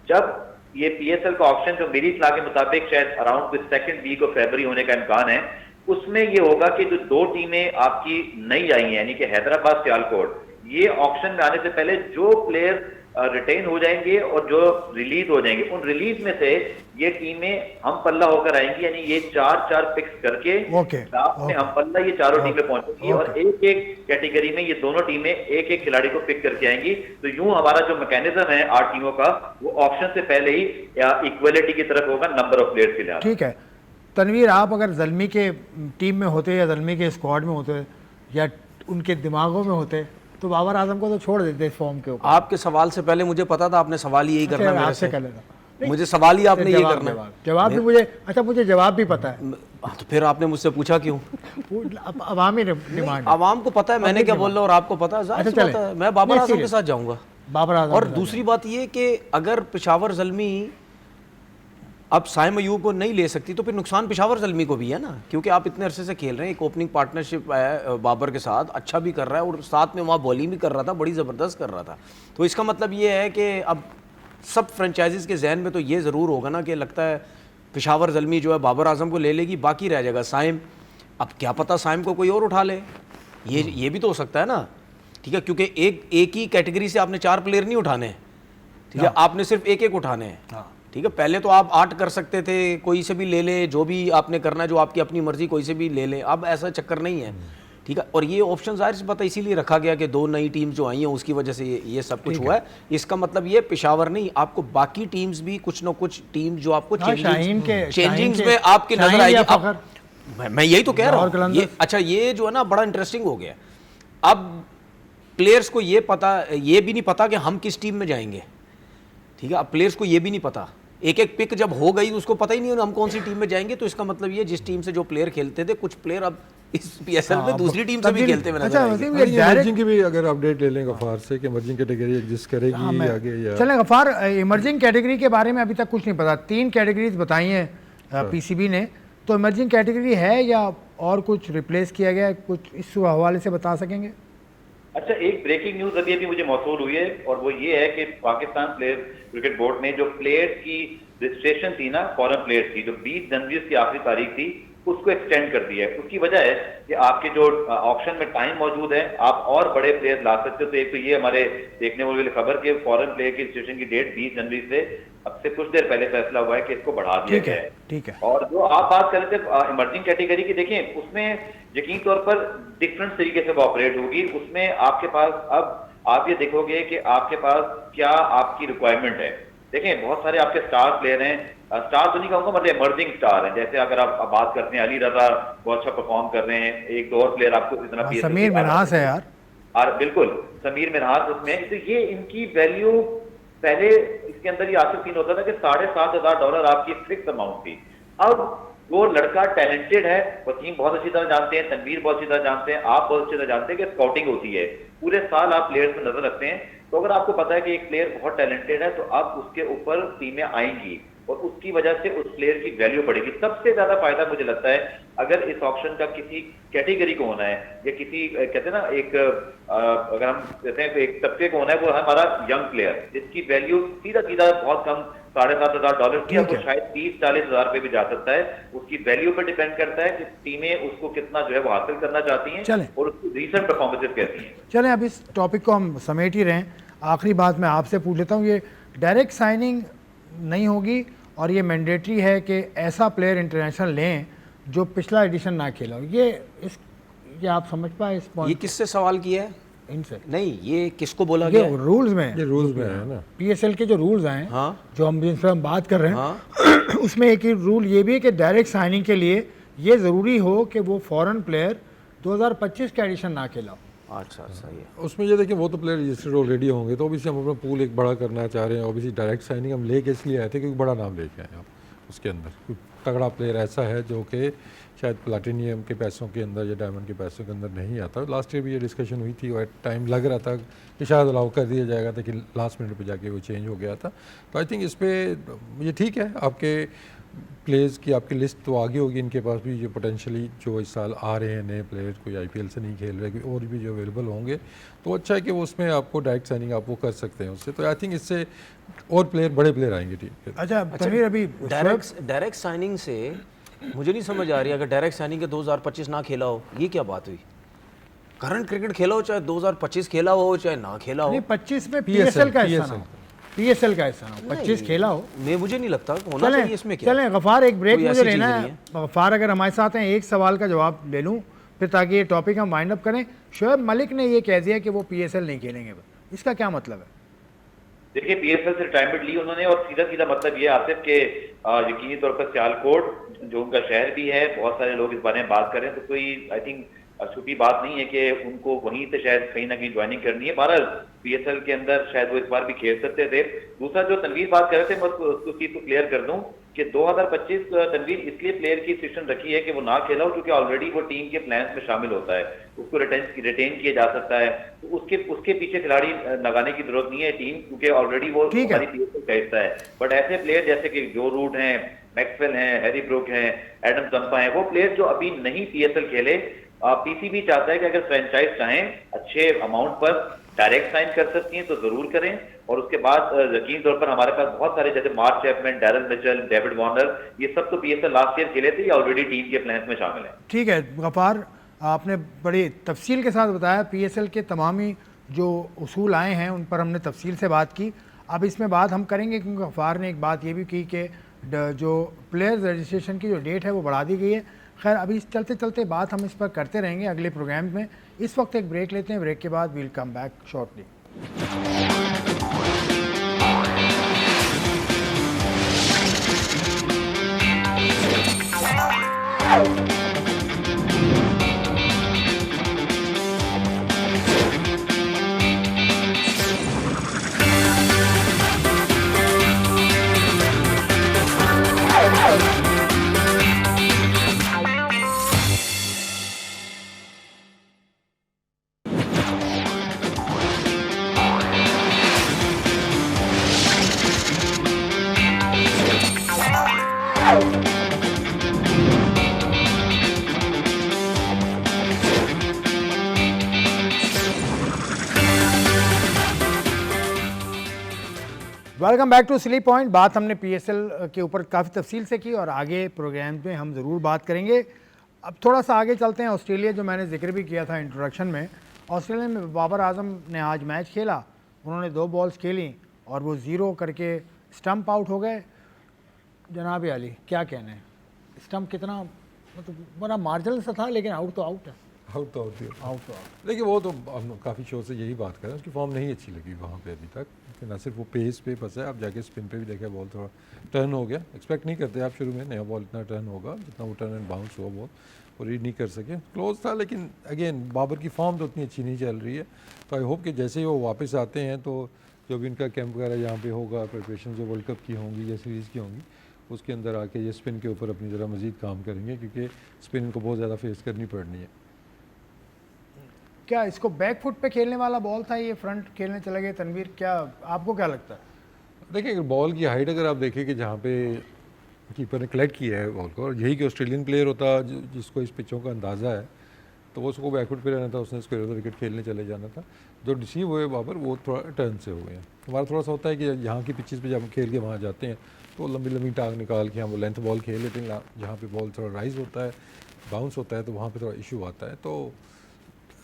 Speaker 4: जब ये PSL का ऑप्शन जो मेरी इत्तला के मुताबिक शायद around the second week of फरवरी होने का इम्कान है, उसमें ये होगा कि जो 2 टीमें आपकी नई आई हैं, यानी कि हैदराबाद सियालकोट, ये ऑप्शन में आने से पहले जो प्लेयर रिटेन हो जाएंगे और जो रिलीज हो जाएंगे, उन रिलीज में से ये टीमें हम पल्ला होकर आएंगी, यानी ये 4 फिक्स करके लास्ट में हम पल्ला ये चारों टीमें पहुंचेंगी और एक एक कैटेगरी में ये दोनों टीमें एक एक खिलाड़ी को पिक करके आएंगी। तो यूं हमारा जो मैकेनिज्म है 8 टीमों का, वो ऑप्शन से पहले ही इक्वलिटी की तरफ होगा नंबर ऑफ प्लेयर्स के लिहाज।
Speaker 1: ठीक है तनवीर, आप अगर ज़ल्मी के टीम में होते या ज़ल्मी के स्क्वाड में होते या उनके दिमागों में होते तो बाबर आजम को तो छोड़ देते इस फॉर्म के ऊपर।
Speaker 3: आपके सवाल से पहले मुझे पता था आपने सवाल यही करना मेरे से।
Speaker 1: कर लेता
Speaker 3: मुझे सवाल ही आपने यही करना है।
Speaker 1: जवाब भी मुझे, अच्छा मुझे जवाब भी पता है।
Speaker 3: तो फिर आपने मुझसे पूछा क्यों?
Speaker 1: अवामी डिमांड,
Speaker 3: आवाम को पता है मैंने क्या बोल रहा हूँ और आपको पता है, जाहिर सी बात है मैं बाबर आजम के साथ जाऊंगा।
Speaker 1: बाबर आजम।
Speaker 3: और दूसरी बात ये कि अगर पेशावर ज़ल्मी अब साइम अयूब को नहीं ले सकती तो फिर नुकसान पेशावर ज़ल्मी को भी है ना, क्योंकि आप इतने अरसे से खेल रहे हैं, एक ओपनिंग पार्टनरशिप है बाबर के साथ, अच्छा भी कर रहा है और साथ में वहाँ बॉलिंग भी कर रहा था, बड़ी ज़बरदस्त कर रहा था। तो इसका मतलब ये है कि अब सब फ्रेंचाइजीज़ के जहन में तो ये ज़रूर होगा ना कि लगता है पेशावर ज़ल्मी जो है बाबर आजम को ले लेगी, बाकी रह जाएगा साइम। अब क्या पता साइम को कोई और उठा ले, ये भी तो हो सकता है ना। ठीक है, क्योंकि एक ही कैटेगरी से आपने 4 प्लेयर नहीं उठाने हैं, ठीक है, आपने सिर्फ एक उठाने हैं। ठीक है, पहले तो आप 8 कर सकते थे, कोई से भी ले ले, जो भी आपने करना है, जो आपकी अपनी मर्जी, कोई से भी ले ले। अब ऐसा चक्कर नहीं है। ठीक है, और ये ऑप्शन जाहिर सी बात है इसीलिए रखा गया कि 2 नई टीम्स जो आई हैं उसकी वजह से ये सब कुछ हुआ है। इसका मतलब ये पेशावर नहीं, आपको बाकी टीम्स भी कुछ ना कुछ टीम जो आपको चेंजिंग्स में आपकी नजर आएगी। मैं यही तो कह रहा हूँ। अच्छा, ये जो है ना बड़ा इंटरेस्टिंग हो गया। अब प्लेयर्स को ये भी नहीं पता कि हम किस टीम में जाएंगे। ठीक है, अब प्लेयर्स को ये भी नहीं पता, एक पिक जब हो गई उसको पता ही नहीं हम कौन सी टीम में जाएंगे। तो इसका मतलब ये जिस टीम से जो प्लेयर खेलते थे, कुछ प्लेयर अब इस PSL में दूसरी टीम से भी खेलते हुए नजर आएंगे।
Speaker 2: इमर्जिंग की भी अगर अपडेट ले लें गफार से कि इमर्जिंग कैटेगरी एग्जिस्ट करेगी आगे या
Speaker 1: चलें गफार, इमर्जिंग कैटेगरी के बारे में अभी तक कुछ नहीं पता। 3 कैटेगरीज बताई हैं PCB ने, तो इमर्जिंग कैटेगरी है या और कुछ रिप्लेस किया गया है, कुछ इस हवाले से बता सकेंगे?
Speaker 4: अच्छा, एक ब्रेकिंग न्यूज अभी अभी मुझे मौसूल हुई है और वो ये है कि पाकिस्तान प्लेयर क्रिकेट बोर्ड ने जो प्लेयर्स की रजिस्ट्रेशन थी ना, फॉरेन प्लेयर्स की, जो 20 जनवरी की आखिरी तारीख थी, उसको एक्सटेंड कर दिया है। उसकी वजह है कि आपके जो ऑक्शन में टाइम मौजूद है, आप और बड़े प्लेयर ला सकते हो। तो एक तो ये हमारे देखने वाली खबर कि फॉरेन प्लेयर की रजिस्ट्रेशन की डेट 20 जनवरी से अब से कुछ देर पहले फैसला हुआ है कि इसको बढ़ा दिया गया है।
Speaker 1: ठीक है।
Speaker 4: और जो आप बात कर रहे थे इमर्जिंग कैटेगरी की, देखें उसमें यकीन तौर पर डिफरेंट तरीके से वो ऑपरेट होगी। उसमें आपके पास अब आप ये देखोगे कि आपके पास क्या आपकी रिक्वायरमेंट है। देखें बहुत सारे आपके स्टार प्लेयर हैं, स्टार तो नहीं कहूँगा, मतलब इमर्जिंग स्टार हैं। जैसे अगर आप बात करते हैं अली रजा बहुत अच्छा परफॉर्म कर रहे हैं, एक दो और प्लेयर आपको इतना
Speaker 1: समीर मिन्हास है यार,
Speaker 4: बिल्कुल समीर मिन्हास उसमें। तो ये इनकी वैल्यू पहले इसके अंदर ये आसिफ सीन होता था कि $7,500 आपकी फिक्स अमाउंट थी। अब वो लड़का टैलेंटेड है, वसीम बहुत अच्छी तरह जानते हैं, तनवीर बहुत अच्छी तरह जानते हैं, आप बहुत अच्छी तरह जानते हैं कि स्काउटिंग होती है, पूरे साल आप प्लेयर्स में नजर रखते हैं। तो अगर आपको पता है कि एक प्लेयर बहुत टैलेंटेड है तो आप उसके ऊपर टीमें आएंगी और उसकी वजह से उस प्लेयर की वैल्यू बढ़ेगी। सबसे ज्यादा फायदा मुझे लगता है अगर इस ऑक्शन का किसी कैटेगरी को होना है या किसी कहते हैं ना एक अगर हम कहते हैं एक तबके को होना है, वो हमारा यंग प्लेयर जिसकी वैल्यू सीधा सीधा बहुत कम $7,500 की है, वो शायद 30-40 हजार पे भी जा सकता है। उसकी वैल्यू पे डिपेंड करता है कि टीमें उसको कितना जो है वो हासिल करना चाहती हैं
Speaker 1: चलें।
Speaker 4: और उसकी रीसेंट परफॉर्मेंसेस कैसी हैं।
Speaker 1: चलें अब इस टॉपिक को हम समेट ही रहे हैं। आखिरी बात मैं आपसे पूछ लेता हूँ, ये डायरेक्ट साइनिंग नहीं होगी और ये मैंडेटरी है कि ऐसा प्लेयर इंटरनेशनल लें जो पिछला एडिशन ना खेला हो, ये आप समझ पाए इस
Speaker 3: ये
Speaker 1: पॉइंट
Speaker 3: किससे सवाल किया है?
Speaker 1: इनसे?
Speaker 3: नहीं, ये किसको बोला गया
Speaker 1: ये
Speaker 3: है?
Speaker 1: रूल्स में
Speaker 2: ये रूल्स में है ना।
Speaker 1: पीएसएल के जो रूल्स हैं,
Speaker 3: हाँ।
Speaker 1: जो हम जिन पर हम बात कर रहे हैं,
Speaker 3: हाँ।
Speaker 1: उसमें एक ही रूल ये भी है कि डायरेक्ट साइनिंग के लिए ये ज़रूरी हो कि वो फॉरेन प्लेयर 2025 का एडिशन ना खेला हो।
Speaker 3: अच्छा, सही है।
Speaker 2: उसमें ये देखिए वो तो प्लेयर रजिस्टर्ड ऑलरेडी होंगे, तो ऑब्वियसली हम अपना पूल एक बड़ा करना चाह रहे हैं। ऑब्वियसली डायरेक्ट साइनिंग हम लेके इसलिए आए थे क्योंकि बड़ा नाम लेके आए आप उसके अंदर। कोई तगड़ा प्लेयर ऐसा है जो कि शायद प्लाटिनियम के पैसों के अंदर या डायमंड के पैसों के अंदर नहीं आता। लास्ट ईयर भी ये डिस्कशन हुई थी और टाइम लग रहा था कि शायद अलाउ कर दिया जाएगा था, कि लास्ट मिनट पे जाके वो चेंज हो गया था। तो आई थिंक इस पर ये ठीक है, आपके प्लेयर्स की आपकी लिस्ट तो आगे होगी इनके पास भी, जो पोटेंशियली जो इस साल आ रहे हैं नए प्लेयर, कोई आईपीएल से नहीं खेल रहे, कोई और भी जो अवेलेबल होंगे, तो अच्छा है कि वो उसमें आपको डायरेक्ट साइनिंग आप वो कर सकते हैं उससे। तो आई थिंक इससे और प्लेयर बड़े प्लेयर आएंगे टीम के।
Speaker 1: अच्छा तनवीर, अभी
Speaker 3: डायरेक्ट साइनिंग से मुझे नहीं समझ आ रही, अगर डायरेक्ट साइनिंग के 2025 ना खेला हो, ये क्या बात हुई? करंट क्रिकेट खेला हो, चाहे 2025 खेला हो चाहे ना खेला हो।
Speaker 1: नहीं 25 में पीएसएल का हिस्सा ना हो, पीएसएल का हिस्सा ना हो, 25 खेला हो।
Speaker 3: मैं मुझे नहीं लगता होना चाहिए इसमें। क्या
Speaker 1: चलें गफ़ार, एक ब्रेक
Speaker 3: कोई
Speaker 1: मुझे
Speaker 3: ऐसी
Speaker 1: लेना
Speaker 3: चीज़
Speaker 1: है।
Speaker 3: नहीं
Speaker 1: गफ़ार अगर हमारे साथ हैं, एक सवाल का जवाब ले लूं फिर, ताकि ये टॉपिक हम वाइंड अप करें। शोएब मलिक ने ये कह दिया कि वो पीएसएल नहीं खेलेंगे, इसका क्या मतलब है?
Speaker 4: देखिए पीएसएल से रिटायरमेंट ली उन्होंने और सीधा सीधा मतलब ये आसिफ के यकीनी तौर पर सियालकोट जो उनका शहर भी है, बहुत सारे लोग इस बारे में बात कर रहे हैं, तो कोई आई थिंक छुपी बात नहीं है कि उनको वहीं से शायद कहीं ना कहीं ज्वाइनिंग करनी है। बहरहाल पीएसएल के अंदर शायद वो इस बार भी खेल सकते थे। दूसरा जो तनवीर बात कर रहे थे, मैं उसको चीज को क्लियर कर दूं कि 2025 तनवीर इसलिए प्लेयर की सिचुएशन रखी है कि वो ना खेला हो क्योंकि ऑलरेडी वो टीम के प्लान्स में शामिल होता है, उसको रिटेन किया जा सकता है, तो उसके पीछे खिलाड़ी लगाने की जरूरत नहीं है टीम, क्योंकि ऑलरेडी वो हमारी पीएसएल का हिस्सा है। बट ऐसे प्लेयर जैसे कि जो रूट हैं, मैक्सवेल हैं, हैरी ब्रूक हैं, एडम जंपा हैं, वो प्लेयर जो अभी नहीं पीएसएल खेले, पीसीबी चाहता है कि अगर फ्रेंचाइज चाहें अच्छे अमाउंट पर डायरेक्ट साइन कर सकती हैं तो जरूर करें। और उसके बाद यकीन तौर पर हमारे पास बहुत सारे जैसे mark Chapman, Daryl Mitchell, David Warner, ये सब तो पीएसएल लास्ट ईयर खेले थे, ये ऑलरेडी टीम के प्लान्स में शामिल है।
Speaker 1: ठीक है गफ़ार, आपने बड़ी तफसील के साथ बताया। पीएसएल के तमामी जो उसूल आए हैं उन पर हमने तफसील से बात की। अब इसमें बात हम करेंगे क्योंकि गफ़ार ने एक बात ये भी की कि जो प्लेयर्स रजिस्ट्रेशन की जो डेट है वो बढ़ा दी गई है। खैर अभी चलते चलते बात हम इस पर करते रहेंगे अगले प्रोग्राम में। इस वक्त एक ब्रेक लेते हैं, ब्रेक के बाद we'll come back shortly. Welcome back to silly point. बात हमने पीएसएल के ऊपर काफ़ी तफसील से की और आगे प्रोग्राम में हम ज़रूर बात करेंगे। अब थोड़ा सा आगे चलते हैं। ऑस्ट्रेलिया, जो मैंने जिक्र भी किया था इंट्रोडक्शन में, ऑस्ट्रेलिया में बाबर आजम ने आज मैच खेला। उन्होंने 2 बॉल्स खेली और वो 0 करके स्टंप आउट हो गए। जनाब अली क्या कहना है, स्टंप कितना मतलब बड़ा मार्जिनल सा था, लेकिन आउट तो आउट है।
Speaker 2: आउट तो
Speaker 1: आउट तो आउट।
Speaker 2: देखिए वो तो हम काफ़ी शो से यही बात कर रहे हैं, उसकी फॉर्म नहीं अच्छी लगी वहाँ पे अभी तक, ना सिर्फ वो पेस पे फंसा है। आप जाके स्पिन पे भी देखा, बॉल थोड़ा टर्न हो गया। एक्सपेक्ट नहीं करते आप शुरू में नया बॉल इतना टर्न होगा, जितना वो टर्न एंड बाउंस हुआ बॉल, वो रीड नहीं कर सके। क्लोज था, लेकिन अगेन बाबर की फॉर्म तो उतनी अच्छी नहीं चल रही है। तो आई होप कि जैसे ही वो वापस आते हैं तो जो भी इनका कैंप वगैरह यहाँ पे होगा, प्रिपरेशन जो वर्ल्ड कप की होंगी या सीरीज़ की होंगी, उसके अंदर आके ये स्पिन के ऊपर अपनी ज़रा मज़ीद काम करेंगे, क्योंकि स्पिन इनको बहुत ज़्यादा फेस करनी पड़नी है।
Speaker 1: क्या इसको बैक फुट पे खेलने वाला बॉल था, ये फ्रंट खेलने चले गए तनवीर, क्या आपको क्या लगता है?
Speaker 2: देखिए अगर बॉल की हाइट अगर आप देखें कि जहाँ पे कीपर ने कलेक्ट किया है बॉल को, और यही कि ऑस्ट्रेलियन प्लेयर होता जिसको इस पिचों का अंदाज़ा है, तो वो उसको बैकफुट पे रहना था, उसने इसको इधर विकेट खेलने चले जाना था। जो रिसीव हुए बाबर वो थोड़ा टर्न से हुए हैं। हमारा थोड़ा सा होता है कि यहाँ की पिचेस पे जब हम खेल के वहाँ जाते हैं तो लंबी लंबी टांग निकाल के हम वो लेंथ बॉल खेल लेते हैं, जहाँ पे बॉल थोड़ा राइज होता है, बाउंस होता है, तो वहाँ पे थोड़ा इशू आता है। तो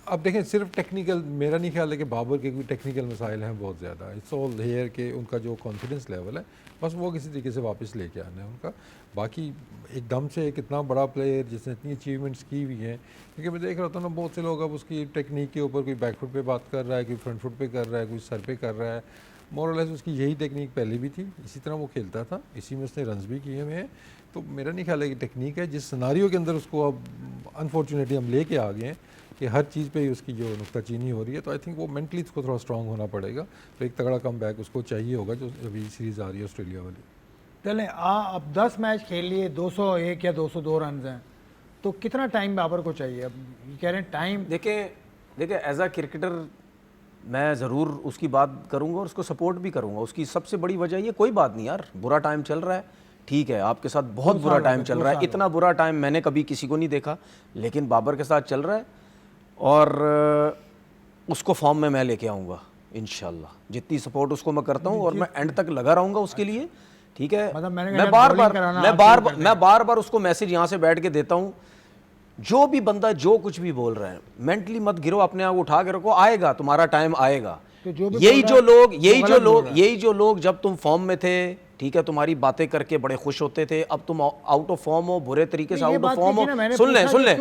Speaker 2: अब देखें सिर्फ टेक्निकल, मेरा नहीं ख्याल है कि बाबर के कोई टेक्निकल मसाइल हैं बहुत ज़्यादा। इट्स ऑल हेयर के उनका जो कॉन्फिडेंस लेवल है बस वो किसी तरीके से वापस लेके आना है उनका। बाकी एकदम से एक इतना बड़ा प्लेयर जिसने इतनी अचीवमेंट्स की हुई हैं, क्योंकि मैं देख रहा था ना बहुत से लोग अब उसकी टेक्निक के ऊपर कोई बैकफुट पे बात कर रहा है, कोई फ्रंट फुट पे कर रहा है, कोई सर पे कर रहा है। मोरलेस उसकी यही टेक्निक पहले भी थी, इसी तरह वो खेलता था, इसी में उसने रन्स भी किए हुए हैं। तो मेरा नहीं ख्याल है कि टेक्निक है, जिस सिनारियो के अंदर उसको अब अनफॉर्चुनेटली हम लेके आ गए हैं कि हर चीज़ पे ही उसकी जो नुक्ताचीनी हो रही है, तो आई थिंक वो मेंटली उसको थोड़ा स्ट्रांग होना पड़ेगा। तो एक तगड़ा कम बैक उसको चाहिए होगा जो अभी सीरीज़ आ रही है ऑस्ट्रेलिया वाली।
Speaker 1: चलें अब 10 मैच खेल लिए, 201 या 202 रन हैं, तो कितना टाइम बाबर को चाहिए? अब ये कह रहे हैं टाइम।
Speaker 3: देखिए एज अ क्रिकेटर मैं ज़रूर उसकी बात करूंगा और उसको सपोर्ट भी करूंगा। उसकी सबसे बड़ी वजह ये, कोई बात नहीं यार, बुरा टाइम चल रहा है, ठीक है, आपके साथ बहुत बुरा टाइम चल रहा है, इतना बुरा टाइम मैंने कभी किसी को नहीं देखा, लेकिन बाबर के साथ चल रहा है और उसको फॉर्म में मैं लेके आऊँगा इंशाल्लाह। जितनी सपोर्ट उसको मैं करता हूँ और मैं एंड तक लगा रहूँगा उसके लिए, ठीक है।
Speaker 1: मतलब
Speaker 3: मैं बार बार उसको मैसेज यहाँ से बैठ के देता हूँ, जो भी बंदा जो कुछ भी बोल रहा है मेंटली मत गिरो, अपने आप उठा के रखो, आएगा तुम्हारा टाइम आएगा।
Speaker 1: तो जो भी
Speaker 3: यही जो लोग जब तुम फॉर्म में थे, ठीक है, तुम्हारी बातें करके बड़े खुश होते थे, अब तुम आउट ऑफ फॉर्म हो, बुरे तरीके से आउट ऑफ फॉर्म हो, सुन ले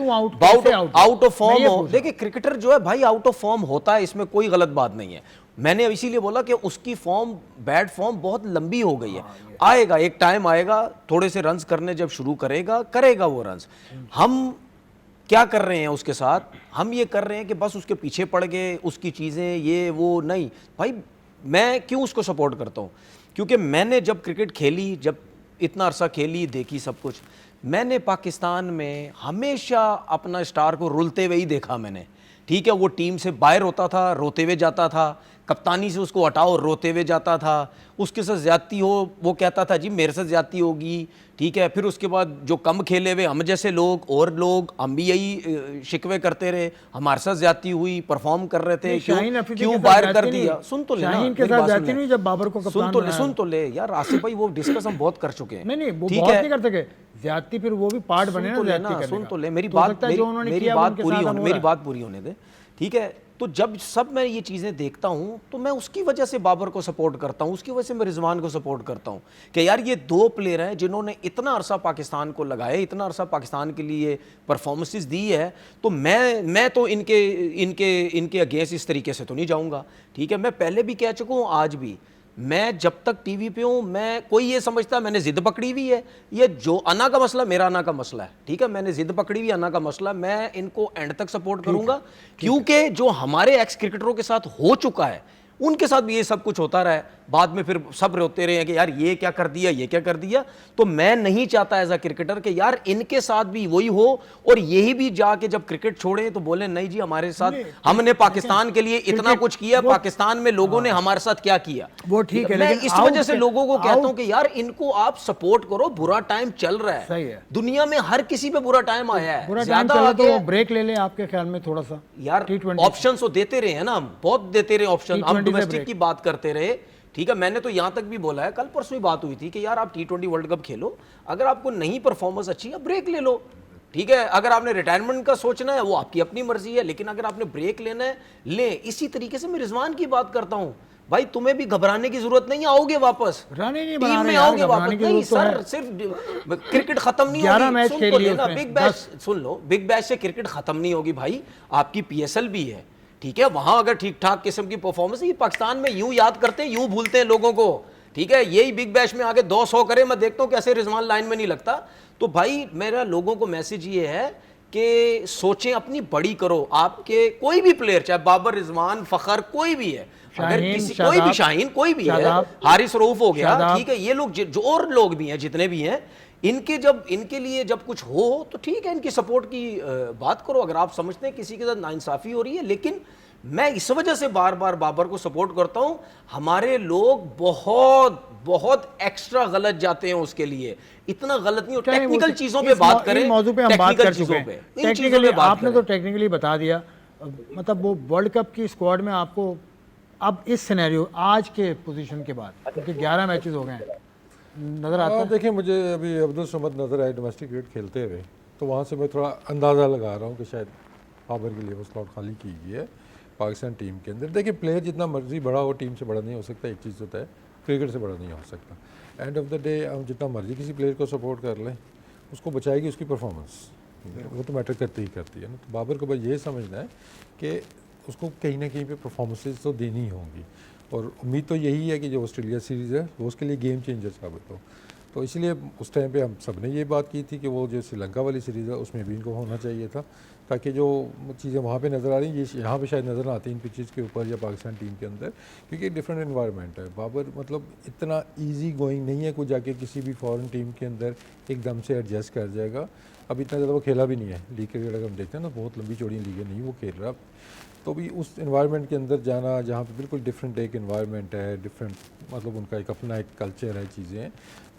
Speaker 3: आउट ऑफ फॉर्म हो। देखिए क्रिकेटर जो है भाई आउट ऑफ फॉर्म होता है, इसमें कोई गलत बात नहीं है। मैंने इसीलिए बोला कि उसकी फॉर्म, बैड फॉर्म बहुत लंबी हो गई है, आएगा एक टाइम आएगा, थोड़े से रन्स करने जब शुरू करेगा वो रन्स। हम क्या कर रहे हैं उसके साथ? हम ये कर रहे हैं कि बस उसके पीछे पड़ गए, उसकी चीज़ें ये वो नहीं। भाई मैं क्यों उसको सपोर्ट करता हूँ? क्योंकि मैंने जब क्रिकेट खेली, जब इतना अरसा खेली, देखी सब कुछ, मैंने पाकिस्तान में हमेशा अपना स्टार को रुलते हुए ही देखा मैंने, ठीक है। वो टीम से बाहर होता था, रोते हुए जाता था, कप्तानी से उसको हटाओ, रोते हुए जाता था, उसके साथ ज्यादती हो वो कहता था जी मेरे साथ ज्यादती होगी, ठीक है। फिर उसके बाद जो कम खेले हुए हम जैसे लोग और लोग, हम भी यही शिकवे करते रहे, हमारे साथ ज्यादती हुई, परफॉर्म कर रहे थे, क्यों बाहर कर दिया? सुन तो ले,
Speaker 1: जब बाबर को
Speaker 3: सुन तो ले यार आसिफ भाई, वो डिस्कस हम बहुत कर चुके हैं,
Speaker 1: नहीं वो बहुत नहीं कर सके ज्यादती, फिर वो भी पार्ट बने ना।
Speaker 3: सुन तो ले, मेरी बात पूरी होने दे, ठीक है। तो जब सब मैं ये चीज़ें देखता हूँ तो मैं उसकी वजह से बाबर को सपोर्ट करता हूँ, उसकी वजह से मैं रिजवान को सपोर्ट करता हूँ कि यार ये दो प्लेयर हैं जिन्होंने इतना अरसा पाकिस्तान को लगाया, इतना अरसा पाकिस्तान के लिए परफॉर्मेंसेस दी है। तो मैं तो इनके अगेंस्ट इस तरीके से तो नहीं जाऊँगा, ठीक है। मैं पहले भी कह चुका हूँ, आज भी, मैं जब तक टीवी पे हूँ, मैं कोई ये समझता मैंने जिद पकड़ी हुई है, ये जो अना का मसला मेरा अना का मसला है, ठीक है। मैंने जिद पकड़ी हुई अना का मसला, मैं इनको एंड तक सपोर्ट करूंगा, क्योंकि जो हमारे एक्स क्रिकेटरों के साथ हो चुका है उनके साथ भी ये सब कुछ होता रहा है। बाद में फिर सब रोते रहे हैं कि यार ये क्या कर दिया, ये क्या कर दिया। तो मैं नहीं चाहता एज अ क्रिकेटर कि यार इनके साथ भी वही हो और यही भी जाके जब क्रिकेट छोड़े तो बोले नहीं जी हमारे साथ, हमने पाकिस्तान के लिए इतना कुछ किया, पाकिस्तान में लोगों ने हमारे साथ क्या किया,
Speaker 1: वो ठीक है।
Speaker 3: मैं इस वजह से लोगों को कहता हूं कि यार इनको आप सपोर्ट करो, बुरा टाइम चल रहा है,
Speaker 1: सही है।
Speaker 3: दुनिया में हर किसी पे बुरा टाइम आया है,
Speaker 1: बुरा टाइम चला तो ब्रेक ले ले आपके ख्याल में थोड़ा सा
Speaker 3: यार। ऑप्शंस तो देते रहे हैं ना, हम बहुत देते रहे ऑप्शन, हम डोमेस्टिक की बात करते रहे, ठीक है। मैंने तो यहां तक भी बोला है, कल परसों ही बात हुई थी कि यार आप T20 वर्ल्ड कप खेलो, अगर आपको नहीं परफॉर्मेंस अच्छी है ब्रेक ले लो, ठीक है। अगर आपने रिटायरमेंट का सोचना है वो आपकी अपनी मर्जी है, लेकिन अगर आपने ब्रेक लेना है ले। इसी तरीके से मैं रिजवान की बात करता हूं, भाई तुम्हें भी घबराने की जरूरत नहीं है, आओगे वापस टीम में, आओगे वापस। नहीं सर, सिर्फ क्रिकेट खत्म नहीं होगी, सुन तो लेना, बिग बैश सुन लो, बिग बैश से क्रिकेट खत्म नहीं होगी भाई, आपकी PSL भी है, ठीक है। वहां अगर ठीक ठाक किस्म की परफॉर्मेंस, ये पाकिस्तान में यूं याद करते हैं, यूं भूलते हैं लोगों को, ठीक है। यही बिग बैश में आगे 200 करे, मैं देखता हूं कैसे रिजवान लाइन में नहीं लगता। तो भाई मेरा लोगों को मैसेज ये है कि सोचें, अपनी बड़ी करो। आपके कोई भी प्लेयर, चाहे बाबर, रिजवान, फखर, कोई भी है, अगर किसी कोई भी, शाहीन कोई भी है, हारिस रऊफ हो गया, ठीक है, ये लोग जो और लोग भी हैं जितने भी हैं, इनके लिए जब कुछ हो तो ठीक है, इनकी सपोर्ट की बात करो अगर आप समझते हैं किसी के साथ नाइंसाफी हो रही है। लेकिन मैं इस वजह से बार बार बाबर को सपोर्ट करता हूं, हमारे लोग बहुत बहुत एक्स्ट्रा गलत जाते हैं उसके लिए, इतना गलत नहीं हो। टेक्निकल चीजों पे बात करें,
Speaker 1: इस मौजू पे हम बात कर चुके हैं।
Speaker 3: इन चीजों
Speaker 1: टेक्निकली
Speaker 3: पे बात
Speaker 1: आपने
Speaker 3: करें।
Speaker 1: तो टेक्निकली बता दिया, मतलब वो वर्ल्ड कप की स्क्वाड में आपको अब इस सिनेरियो आज के पोजीशन के बाद, क्योंकि 11 मैचेस हो गए हैं, नजर आता है?
Speaker 2: देखिए मुझे अभी अब्दुल समद नज़र आए डोमेस्टिक क्रिकेट खेलते हुए, तो वहाँ से मैं थोड़ा अंदाज़ा लगा रहा हूँ कि शायद बाबर के लिए वो स्लॉट खाली की गई है पाकिस्तान टीम के अंदर। देखिए प्लेयर जितना मर्जी बड़ा हो टीम से बड़ा नहीं हो सकता, एक चीज़ होता है क्रिकेट से बड़ा नहीं हो सकता। एंड ऑफ द डे हम जितना मर्जी किसी प्लेयर को सपोर्ट कर लें, उसको बचाएगी उसकी परफॉर्मेंस, वो तो मैटर करती ही करती है ना। तो बाबर को बस ये समझना है कि उसको कहीं ना कहीं पे परफॉर्मेंसेस तो देनी ही होंगी, और उम्मीद तो यही है कि जो ऑस्ट्रेलिया सीरीज़ है वो उसके लिए गेम चेंजर साबित हो। तो इसलिए उस टाइम पे हम सब ने ये बात की थी कि वो जो श्रीलंका वाली सीरीज़ है उसमें भी इनको होना चाहिए था, ताकि जो चीज़ें वहाँ पे नज़र आ रही हैं ये यहाँ पे शायद नज़र आती इन पिचेज़ के ऊपर या पाकिस्तान टीम के अंदर, क्योंकि डिफरेंट एनवायरनमेंट है। बाबर मतलब इतना ईजी गोइंग नहीं है कोई जाके किसी भी फॉरेन टीम के अंदर एकदम से एडजस्ट कर जाएगा। अब इतना ज़्यादा वो खेला भी नहीं है लीग क्रिकेट, अगर हम देखते हैं ना बहुत लंबी चौड़ी लीगें नहीं वो खेल रहा, तो भी उस एनवायरनमेंट के अंदर जाना जहाँ पे बिल्कुल डिफरेंट एक एनवायरनमेंट है, डिफरेंट मतलब उनका एक अपना एक कल्चर है, चीज़ें हैं,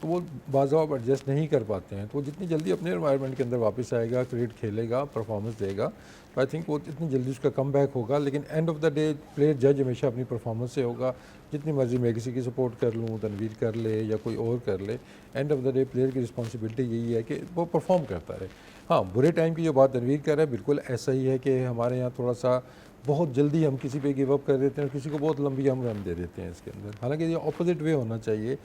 Speaker 2: तो वो बाज़ाब एडजस्ट नहीं कर पाते हैं। तो वो जितनी जल्दी अपने एनवायरनमेंट के अंदर वापस आएगा, क्रिकेट खेलेगा, परफॉर्मेंस देगा, तो आई थिंक वो इतनी जल्दी उसका कम बैक होगा। लेकिन end of the day player जज हमेशा अपनी परफॉर्मेंस से होगा। जितनी मर्जी मैं किसी की सपोर्ट कर लूँ, तनवीर कर ले या कोई और कर ले, end of the day player की रिस्पॉन्सिबिलिटी यही है कि वो परफॉर्म करता रहे। हाँ, बुरे टाइम की जो बात तनवीर कर रहा है बिल्कुल ऐसा ही है कि हमारे यहाँ थोड़ा सा बहुत जल्दी हम किसी पे गिव अप कर देते हैं और किसी को बहुत लंबी हम रन दे देते हैं इसके अंदर। हालांकि ये ऑपोजिट वे होना चाहिए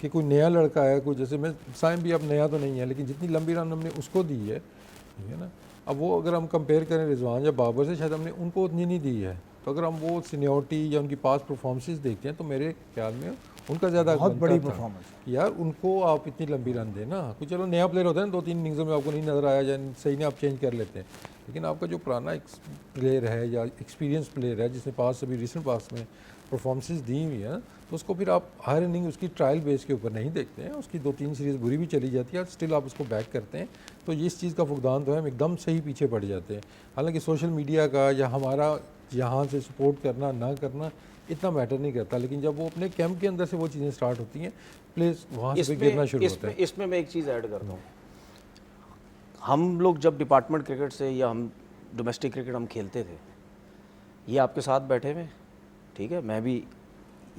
Speaker 2: कि कोई नया लड़का है, कोई जैसे मैं साइम भी अब नया तो नहीं है, लेकिन जितनी लंबी रन हमने उसको दी है, ठीक है ना। अब वो अगर हम कंपेयर करें रिजवान या बाबर से, शायद हमने उनको उतनी नहीं दी है। तो अगर हम वो सीनियरिटी या उनकी पास परफॉर्मेंसेस देखते हैं तो मेरे ख्याल में उनका ज़्यादा
Speaker 1: बहुत
Speaker 2: बनता
Speaker 1: बड़ी
Speaker 2: था।
Speaker 1: परफॉर्मेंस
Speaker 2: यार उनको आप इतनी लंबी रन देना, कोई चलो नया प्लेयर होता है ना, 2-3 इनिंग्सों में आपको नहीं नज़र आया या सही नहीं, आप चेंज कर लेते हैं। लेकिन आपका जो पुराना प्लेयर है या एक्सपीरियंस प्लेयर है जिसने पास अभी रिसेंट पास में परफॉर्मेंसेस दी हुई हैं, तो उसको फिर आप हर इनिंग उसकी ट्रायल बेस के ऊपर नहीं देखते हैं। उसकी 2-3 सीरीज़ बुरी भी चली जाती है और स्टिल आप उसको बैक करते हैं, तो ये इस चीज़ का फुकदान तो है, हम एकदम सही पीछे पड़ जाते हैं। हालांकि सोशल मीडिया का या हमारा यहाँ से सपोर्ट करना ना करना इतना मैटर नहीं करता, लेकिन जब वो अपने कैंप के अंदर से वो चीज़ें स्टार्ट होती हैं, प्लेस वहाँ से गिरना शुरू होता है।
Speaker 3: इसमें मैं एक चीज़ ऐड करता हूँ, हम लोग जब डिपार्टमेंट क्रिकेट से या हम डोमेस्टिक क्रिकेट हम खेलते थे, ये आपके साथ बैठे हुए, ठीक है, मैं भी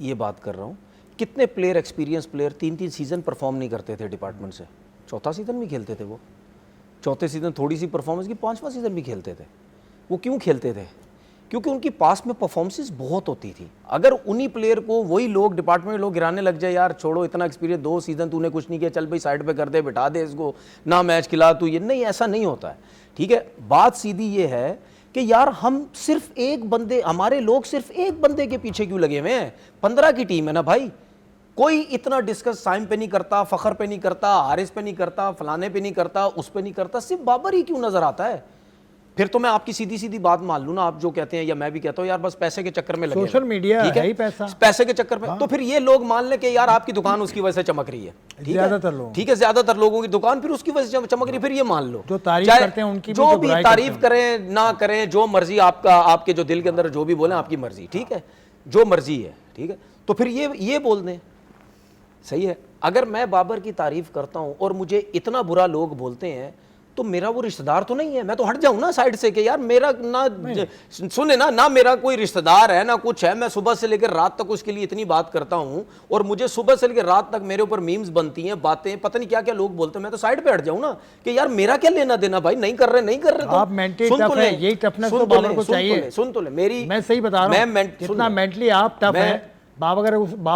Speaker 3: ये बात कर रहा हूँ, कितने player experience player 3-3 season perform नहीं करते थे डिपार्टमेंट से, चौथा सीज़न भी खेलते थे वो, चौथे सीज़न थोड़ी सी परफॉर्मेंस की 5वां सीज़न भी खेलते थे। वो क्यों खेलते थे? क्योंकि उनकी पास में परफॉर्मेंसेस बहुत होती थी। अगर उन्हीं प्लेयर को वही लोग डिपार्टमेंट लोग गिराने लग जाए, यार छोड़ो इतना एक्सपीरियंस, 2 सीज़न तूने कुछ नहीं किया, चल भाई साइड पे कर दे, बिठा दे इसको, ना मैच खिला तू, ये नहीं, ऐसा नहीं होता है, ठीक है। बात सीधी ये है कि यार हम सिर्फ एक बंदे, हमारे लोग सिर्फ एक बंदे के पीछे क्यों लगे हुए हैं? 15 की टीम है ना भाई, कोई इतना डिस्कस साइम पे नहीं करता, फखर पे नहीं करता, हारिस पे नहीं करता, फलाने पे नहीं करता, उस पे नहीं करता, सिर्फ बाबर ही क्यों नजर आता है? फिर तो मैं आपकी सीधी सीधी बात मान लूं ना, आप जो कहते हैं या मैं भी कहता हूं, यार बस पैसे के चक्कर में लगे,
Speaker 1: सोशल मीडिया है ही पैसा,
Speaker 3: पैसे के चक्कर में। तो फिर ये लोग मान ले कि यार आपकी दुकान उसकी वजह से चमक रही है,
Speaker 1: ज्यादातर लोग,
Speaker 3: ठीक है, ज्यादातर लोगों की दुकान फिर उसकी वजह से चमक रही है, फिर ये मान लो
Speaker 1: जो तारीफ करते हैं उनकी,
Speaker 3: जो भी तारीफ करें ना करें, जो मर्जी आपका, आपके जो दिल के अंदर जो भी बोले आपकी मर्जी, ठीक है, जो मर्जी है, ठीक है। तो फिर ये बोल दें, सही है। अगर मैं बाबर की तारीफ करता हूं और मुझे इतना बुरा लोग बोलते हैं, तो मेरा वो रिश्तेदार तो नहीं है, मैं तो हट जाऊं ना साइड से कि यार मेरा ना सुने ना मेरा कोई रिश्तेदार है ना कुछ है, मैं सुबह से लेकर रात तक उसके लिए इतनी बात करता हूं और मुझे सुबह से लेकर रात तक मेरे ऊपर मीम्स बनती हैं, बातें पता नहीं क्या क्या लोग बोलते हैं, मैं तो साइड पे हट जाऊं ना कि यार मेरा क्या लेना देना भाई, नहीं कर रहे तो
Speaker 1: आप मेंटली टफ है, यही टफनेस तो बाबर को चाहिए।
Speaker 3: सुन तो ले मेरी,
Speaker 1: मैं सही बता रहा हूं, जितना मेंटली आप टफ है, बाबर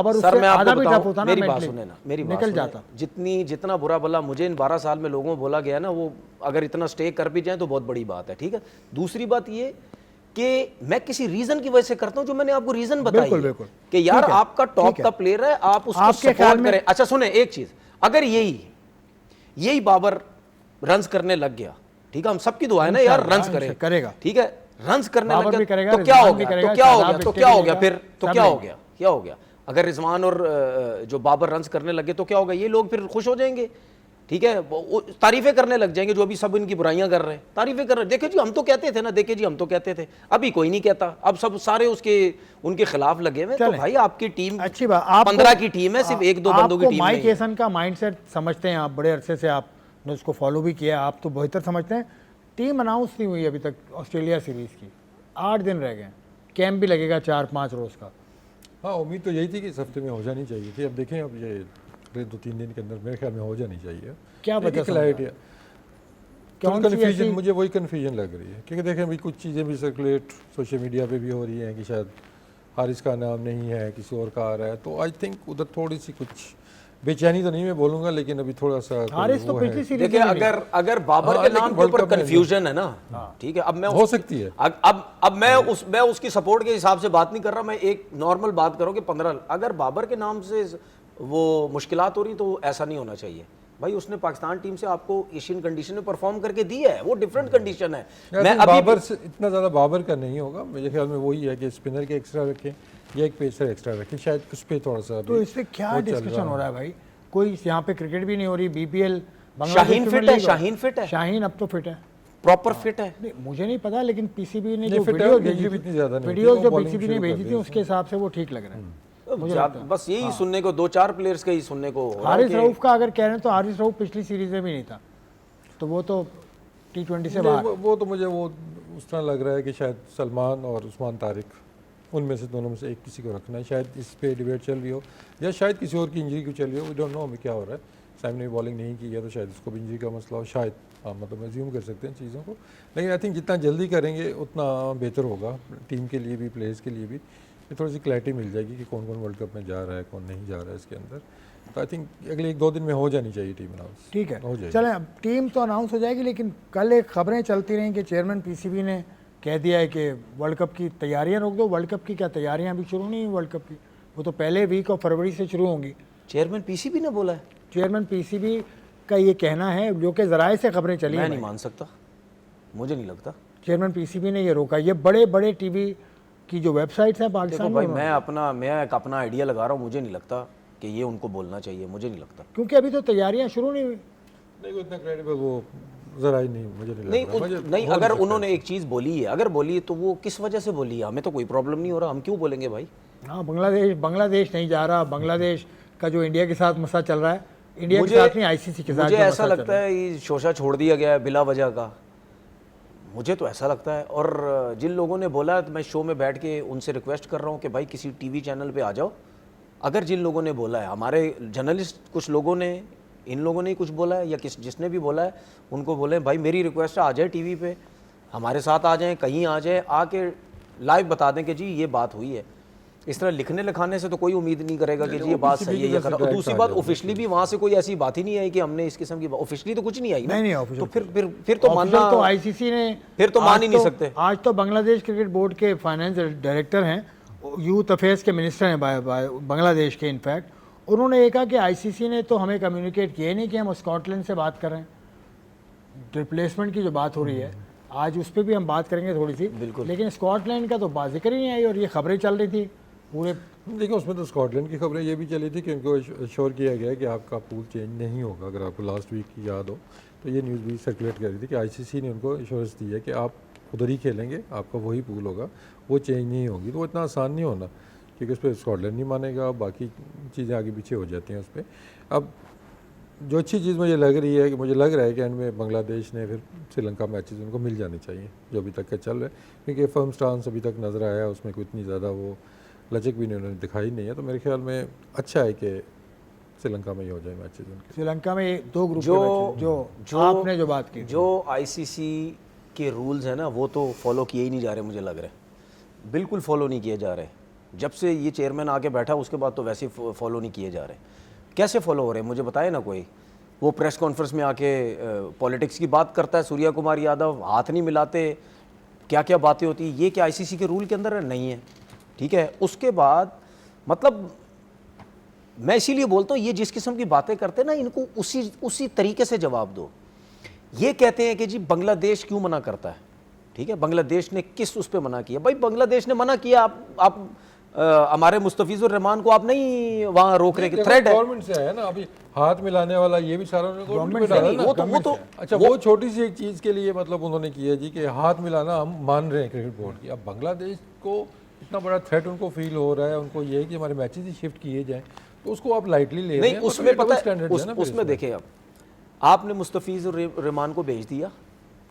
Speaker 1: उससे आधा भी टफ होता ना,
Speaker 3: मेरी बात सुने ना, मेरी बात
Speaker 1: निकल जाता।
Speaker 3: जितना बुरा भला मुझे इन 12 साल में लोगों को बोला गया ना, वो अगर इतना स्टे कर भी जाए तो बहुत बड़ी बात है, ठीक है। दूसरी बात ये कि मैं किसी रीजन की वजह से करता हूं, जो मैंने आपको रीजन बताई कि यार आपका टॉप का प्लेयर है, आप उसको सपोर्ट करें। अच्छा सुने एक चीज, अगर यही बाबर रन्स करने लग गया, ठीक है, हम सबकी दुआ है ना यार रन्स करेगा, ठीक है, रन्स करने लग गया तो क्या हो गया, फिर तो क्या हो गया अगर रिजवान और जो बाबर रन्स करने लगे तो क्या होगा, ये लोग फिर खुश हो जाएंगे, ठीक है, वो तारीफें करने लग जाएंगे जो अभी सब इनकी बुराइयां कर रहे हैं, तारीफें कर रहे हैं। देखे जी हम तो कहते थे ना, देखे जी हम तो कहते थे, अभी कोई नहीं कहता, अब सब सारे उसके उनके खिलाफ लगे हुए। तो भाई आपकी टीम
Speaker 1: अच्छी बात, आप
Speaker 3: 15 की टीम है, सिर्फ एक दो बंदों की टीम
Speaker 1: माइक
Speaker 3: नहीं है।
Speaker 1: हेसन का माइंडसेट समझते हैं आप, बड़े अरसे से आपने उसको फॉलो भी किया, आप तो बेहतर समझते हैं। टीम अनाउंस नहीं हुई अभी तक ऑस्ट्रेलिया सीरीज की, 8 दिन रह गए, कैंप भी लगेगा 4-5 रोज का।
Speaker 2: हाँ, उम्मीद तो यही थी कि इस हफ्ते में हो जानी चाहिए थी। अब देखें, अब ये अगले 2-3 दिन के अंदर मेरे ख्याल में हो जानी चाहिए।
Speaker 1: क्या वजह
Speaker 2: क्लैरिटी
Speaker 1: कौन सी
Speaker 2: कन्फ्यूजन,
Speaker 1: ऐसी-
Speaker 2: मुझे वही कन्फ्यूजन लग रही है, क्योंकि देखें अभी कुछ चीज़ें भी सर्कुलेट सोशल मीडिया पे भी हो रही हैं कि शायद हारिस का नाम नहीं है, किसी और का आ रहा है। तो आई थिंक उधर थोड़ी सी कुछ बेचैनी तो नहीं मैं बोलूँगा, लेकिन अभी थोड़ा सा
Speaker 1: हारिस तो
Speaker 2: वो है।
Speaker 1: पिछली सीरीज
Speaker 3: देखिए अगर बाबर
Speaker 2: हाँ,
Speaker 3: के
Speaker 2: लेकिन
Speaker 3: नाम के
Speaker 2: वर्ल्ड
Speaker 3: ऊपर
Speaker 2: कप में
Speaker 3: कंफ्यूजन है ना, ठीक है, अब मैं
Speaker 2: हो सकती है।
Speaker 3: अब मैं उसकी सपोर्ट के हिसाब से बात नहीं कर रहा, मैं एक नॉर्मल बात करूँ कि 15 अगर बाबर के नाम से वो मुश्किलात हो रही तो ऐसा नहीं होना चाहिए भाई। उसने पाकिस्तान टीम से आपको एशियन कंडीशन में परफॉर्म करके दी है, वो डिफरेंट कंडीशन है। मैं अभी
Speaker 2: बाबर से इतना ज़्यादा बाबर का नहीं होगा मेरे ख्याल में, वही है कि स्पिनर के एक्स्ट्रा रखें या एक पेसर एक्स्ट्रा रखें, शायद उस पर थोड़ा सा
Speaker 1: तो इससे क्या डिस्कशन हो रहा है भाई? कोई यहाँ पे क्रिकेट भी नहीं हो रही, बीपीएल
Speaker 3: शाहीन फिट है, शाहीन फिट है,
Speaker 1: शाहीन अब तो फिट है,
Speaker 3: प्रॉपर फिट है।
Speaker 1: नहीं मुझे नहीं पता, लेकिन पीसीबी ने
Speaker 2: नहीं,
Speaker 1: जो
Speaker 2: fit है,
Speaker 1: वीडियो
Speaker 2: injury भी इतनी ज़्यादा नहीं थी,
Speaker 1: वीडियोस
Speaker 2: वो
Speaker 1: जो
Speaker 2: bowling
Speaker 1: पीसीबी ने
Speaker 2: शुरू कर
Speaker 1: भेजी थी
Speaker 2: दी
Speaker 1: उसके हिसाब से वो ठीक लग रहे हैं।
Speaker 3: बस यही सुनने को 2-4 प्लेयर्स का ही सुनने को हो रहा है
Speaker 1: हारिस
Speaker 3: कि-
Speaker 1: रऊफ का अगर कह रहे हैं तो हारिस रऊफ पिछली सीरीज में भी नहीं था, तो वो तो T20 से बाहर।
Speaker 2: वो तो मुझे वो उस तरह लग रहा है कि शायद सलमान और उस्मान तारिक, उनमें से दोनों में से एक किसी को रखना है। शायद इस पे डिबेट चल रही हो, या शायद किसी और की इंजरी की चल रही हो, वी डोंट नो हमें क्या हो रहा है। साइम ने बॉलिंग नहीं की है तो शायद उसको भी इंजरी का मसला हो, शायद। हाँ, मतलब एज्यूम कर सकते हैं चीज़ों को, लेकिन आई थिंक जितना जल्दी करेंगे उतना बेहतर होगा टीम के लिए भी, प्लेयर्स के लिए भी। थोड़ी सी क्लैरिटी मिल जाएगी कि कौन कौन वर्ल्ड कप में जा रहा है, कौन नहीं जा रहा है इसके अंदर। तो आई थिंक अगले 1-2 दिन में हो जानी चाहिए टीम अनाउंस।
Speaker 1: ठीक
Speaker 2: हो
Speaker 1: है,
Speaker 2: जाएगी।
Speaker 1: चलें, अब टीम तो अनाउंस हो जाएगी, लेकिन कल एक खबरें चलती रहीं कि चेयरमैन पीसीबी ने कह दिया है कि वर्ल्ड कप की तैयारियां रोक दो। वर्ल्ड कप की क्या तैयारियां अभी शुरू नहीं हुई वर्ल्ड कप की, वो तो पहले वीक ऑफ फरवरी से शुरू होंगी।
Speaker 3: चेयरमैन पीसीबी ने बोला है,
Speaker 1: चेयरमैन पीसीबी का ये कहना है, जो कि ज़राए से खबरें चली
Speaker 3: मैं
Speaker 1: हैं
Speaker 3: नहीं
Speaker 1: भाई।
Speaker 3: मान सकता, मुझे नहीं लगता।
Speaker 1: चेयरमैन पीसीबी ने ये रोका। ये बड़े बड़े टीवी की जो वेबसाइट्स हैं
Speaker 3: देखो
Speaker 1: पाकिस्तान
Speaker 3: भाई,
Speaker 1: में,
Speaker 3: मैं एक अपना आइडिया लगा रहा हूँ, मुझे नहीं लगता कि ये उनको बोलना चाहिए, मुझे नहीं लगता।
Speaker 1: क्योंकि अभी तो तैयारियां शुरू नहीं हुई।
Speaker 2: नहीं, वो इतना क्रेडिबल वो ज़रा ही नहीं, मुझे नहीं लग रहा।
Speaker 3: नहीं, अगर उन्होंने एक चीज़ बोली है, अगर बोली है तो वो किस वजह से बोली है, हमें तो कोई प्रॉब्लम नहीं हो रहा, हम क्यों बोलेंगे भाई।
Speaker 1: हाँ, बांग्लादेश नहीं जा रहा। बांग्लादेश का जो इंडिया के साथ मसला चल रहा है, इंडिया के साथ नहीं, आईसीसी के साथ
Speaker 3: मुझे
Speaker 1: जो
Speaker 3: ऐसा
Speaker 1: मसला चल
Speaker 3: लगता
Speaker 1: रहा
Speaker 3: है ये शोशा छोड़ दिया गया है बिला वजह का, मुझे तो ऐसा लगता है। और जिन लोगों ने बोला, मैं शो में बैठ के उनसे रिक्वेस्ट कर रहा हूँ कि भाई किसी टीवी चैनल पे आ जाओ। अगर जिन लोगों ने बोला है, हमारे जर्नलिस्ट कुछ लोगों ने, इन लोगों ने कुछ बोला है या जिसने भी बोला है, उनको बोले भाई मेरी रिक्वेस्ट है, आ जाए टीवी पे, हमारे साथ आ जाएं, कहीं आ जाए, आके लाइव बता दें कि जी ये बात हुई है। इस तरह लिखने लिखाने से तो कोई उम्मीद नहीं करेगा कि जी ये बात सही है या खराब। और दूसरी बात, ऑफिशियली भी वहाँ से कोई ऐसी बात ही नहीं आई कि हमने इस किस्म की, ऑफिशियली तो कुछ नहीं आई ना।
Speaker 1: नहीं,
Speaker 3: तो
Speaker 1: official
Speaker 3: फिर तो मानना,
Speaker 1: तो आईसीसी ने
Speaker 3: फिर तो मान ही नहीं सकते।
Speaker 1: आज तो बांग्लादेश क्रिकेट बोर्ड के फाइनेंस डायरेक्टर हैं, यूथ अफेयर्स के मिनिस्टर हैं बांग्लादेश के, इनफैक्ट उन्होंने ये कहा कि आईसीसी ने तो हमें कम्युनिकेट किया नहीं कि हम स्कॉटलैंड से बात कर रहे हैं। रिप्लेसमेंट की जो बात हो रही है आज, उस पर भी हम बात करेंगे थोड़ी सी, लेकिन स्कॉटलैंड का तो जिक्र ही नहीं आई। और ये खबरें चल रही थी पूरे,
Speaker 2: देखिए उसमें तो स्कॉटलैंड की खबरें ये भी चली थी कि उनको श्योर किया गया है कि आपका पूल चेंज नहीं होगा। अगर आपको लास्ट वीक की याद हो तो ये न्यूज़ भी सर्कुलेट कर रही थी कि आईसीसी ने उनको इंश्योरेंस दी है कि आप उधर ही खेलेंगे, आपका वही पूल होगा, वो चेंज नहीं होगी। तो वो इतना आसान नहीं होना, क्योंकि उस पर स्कॉटलैंड नहीं मानेगा, बाकी चीज़ें आगे पीछे हो जाती हैं उस पर। अब जो अच्छी चीज़ मुझे लग रही है कि मुझे लग रहा है कि एंड में बांग्लादेश ने फिर श्रीलंका मैचेस उनको मिल जाने चाहिए जो अभी तक का चल रहा है, क्योंकि फर्म स्टांस अभी तक नज़र आया, उसमें कोई इतनी ज़्यादा वो लचक भी नहीं उन्होंने दिखाई नहीं है। तो मेरे ख्याल में अच्छा है कि श्रीलंका में ही हो जाए मैचेस उनके।
Speaker 1: श्रीलंका में 2 ग्रुप
Speaker 3: जो
Speaker 1: आपने जो बात की,
Speaker 3: जो आईसीसी के रूल्स हैं ना, वो तो फॉलो किए ही नहीं जा रहे, मुझे लग रहा है बिल्कुल फॉलो नहीं किए जा रहे। जब से ये चेयरमैन आके बैठा उसके बाद तो वैसे ही फॉलो नहीं किए जा रहे। कैसे फॉलो हो रहे हैं मुझे बताए ना कोई। वो प्रेस कॉन्फ्रेंस में आके पॉलिटिक्स की बात करता है सूर्या कुमार यादव, हाथ नहीं मिलाते, क्या क्या बातें होती हैं, ये क्या आईसीसी के रूल के अंदर नहीं है, ठीक है। उसके बाद मतलब मैं इसीलिए बोलता हूँ, ये जिस किस्म की बातें करते हैं ना, इनको उसी तरीके से जवाब दो। ये कहते हैं कि जी बांग्लादेश क्यों मना करता है, ठीक है, बांग्लादेश ने किस उस पर मना किया। भाई बांग्लादेश ने मना किया, आप हमारे मुस्तफिजुर रहमान को आप नहीं वहाँ रोक रहे, थ्रेड है।
Speaker 2: गवर्नमेंट से है ना, अभी हाथ मिलाने वाला ये भी सारा उन्होंने गवर्नमेंट में डाला ना।
Speaker 3: वो तो
Speaker 2: अच्छा, वो छोटी सी एक चीज़ के लिए मतलब उन्होंने किया जी कि हाथ मिलाना हम मान रहे हैं क्रिकेट बोर्ड की। अब बांग्लादेश को इतना बड़ा थ्रेट उनको फील हो रहा है, उनको ये है कि हमारे मैचेस ही शिफ्ट किए जाएं, तो उसको आप लाइटली ले रहे
Speaker 3: नहीं,
Speaker 2: हैं।
Speaker 3: उसमें पता है, उसमें देखिए, अब आपने मुस्तफिजुर रहमान को भेज दिया,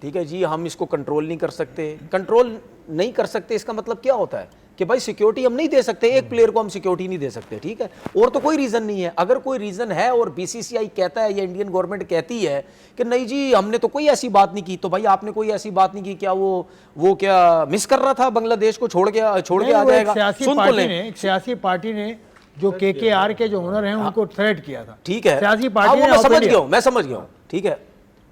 Speaker 3: ठीक है जी, हम इसको कंट्रोल नहीं कर सकते। कंट्रोल नहीं कर सकते इसका मतलब क्या होता है कि भाई सिक्योरिटी हम नहीं दे सकते, एक प्लेयर को हम सिक्योरिटी नहीं दे सकते, ठीक है। और तो कोई रीजन नहीं है। अगर कोई रीजन है और बीसीसीआई कहता है या इंडियन गवर्नमेंट कहती है कि नहीं जी हमने तो कोई ऐसी बात नहीं की, तो भाई आपने कोई ऐसी बात नहीं की, क्या वो क्या मिस कर रहा था बांग्लादेश को छोड़ के आ जाएगा? सुन तो लें,
Speaker 1: एक सियासी पार्टी ने जो केकेआर के जो ओनर हैं उनको थ्रेट किया था,
Speaker 3: ठीक है,
Speaker 1: सियासी पार्टी ने।
Speaker 3: मैं समझ गया हूं, ठीक है।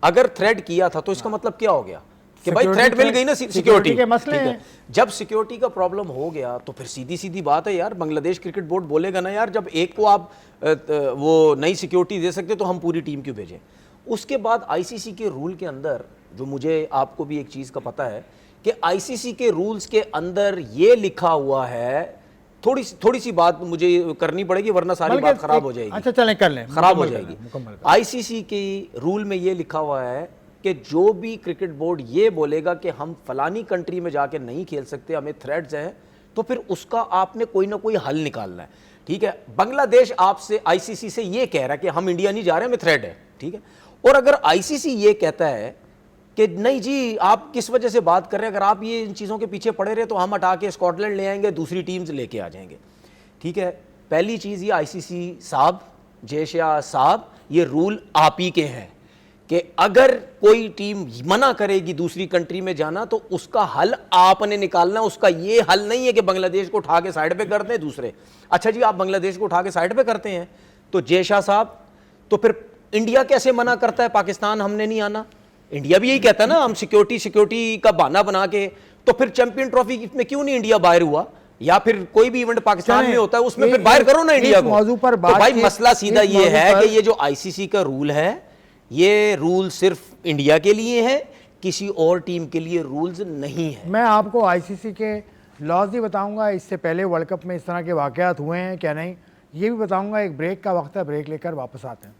Speaker 3: अगर थ्रेट किया था तो इसका मतलब क्या हो गया कि भाई थ्रेट मिल गई ना सिक्योरिटी
Speaker 1: के मसले
Speaker 3: हैं। जब सिक्योरिटी का प्रॉब्लम हो गया तो फिर सीधी सीधी बात है यार, बांग्लादेश क्रिकेट बोर्ड बोलेगा ना यार, जब एक को आप वो नई सिक्योरिटी दे सकते तो हम पूरी टीम क्यों भेजें। उसके बाद आईसीसी के रूल के अंदर, जो मुझे आपको भी एक चीज़ का पता है कि आईसीसी के रूल्स के अंदर ये लिखा हुआ है, थोड़ी सी बात मुझे करनी पड़ेगी वरना सारी बात खराब हो जाएगी।
Speaker 1: अच्छा चलें, कर लें,
Speaker 3: खराब हो जाएगी। आईसीसी के रूल में ये लिखा हुआ है कि जो भी क्रिकेट बोर्ड ये बोलेगा कि हम फलानी कंट्री में जाके नहीं खेल सकते, हमें थ्रेट्स हैं, तो फिर उसका आपने कोई ना कोई हल निकालना है, ठीक है। बांग्लादेश आपसे आईसीसी से ये कह रहा है कि हम इंडिया नहीं जा रहे, हमें थ्रेट है, ठीक है। और अगर आईसीसी ये कहता है कि नहीं जी आप किस वजह से बात कर रहे हैं, अगर आप ये इन चीज़ों के पीछे पड़े रहे तो हम हटा के स्कॉटलैंड ले आएंगे, दूसरी टीम्स लेके आ जाएंगे, ठीक है। पहली चीज़ ये आईसीसी साहब, जयशाह साहब, ये रूल आप ही के हैं कि अगर कोई टीम मना करेगी दूसरी कंट्री में जाना तो उसका हल आपने निकालना। उसका ये हल नहीं है कि बांग्लादेश को उठा के साइड पे कर दें दूसरे। अच्छा जी, आप बांग्लादेश को उठा के साइड पे करते हैं तो जयशाह साहब, तो फिर इंडिया कैसे मना करता है पाकिस्तान हमने नहीं आना? इंडिया भी यही कहता है ना, हम सिक्योरिटी का बहाना बना के, तो फिर चैंपियन ट्रॉफी में क्यों नहीं इंडिया बाहर हुआ? या फिर कोई भी इवेंट पाकिस्तान में होता है उसमें फिर बाहर करो ना इंडिया को।
Speaker 1: मौजू पर
Speaker 3: तो भाई मसला सीधा ये है कि ये जो आईसीसी का रूल है, ये रूल सिर्फ इंडिया के लिए है, किसी और टीम के लिए रूल्स नहीं है।
Speaker 1: मैं आपको आईसीसी के लॉज भी बताऊंगा, इससे पहले वर्ल्ड कप में इस तरह के वाकयात हुए हैं क्या नहीं, ये भी बताऊंगा। एक ब्रेक का वक्त है, ब्रेक लेकर वापस आते हैं।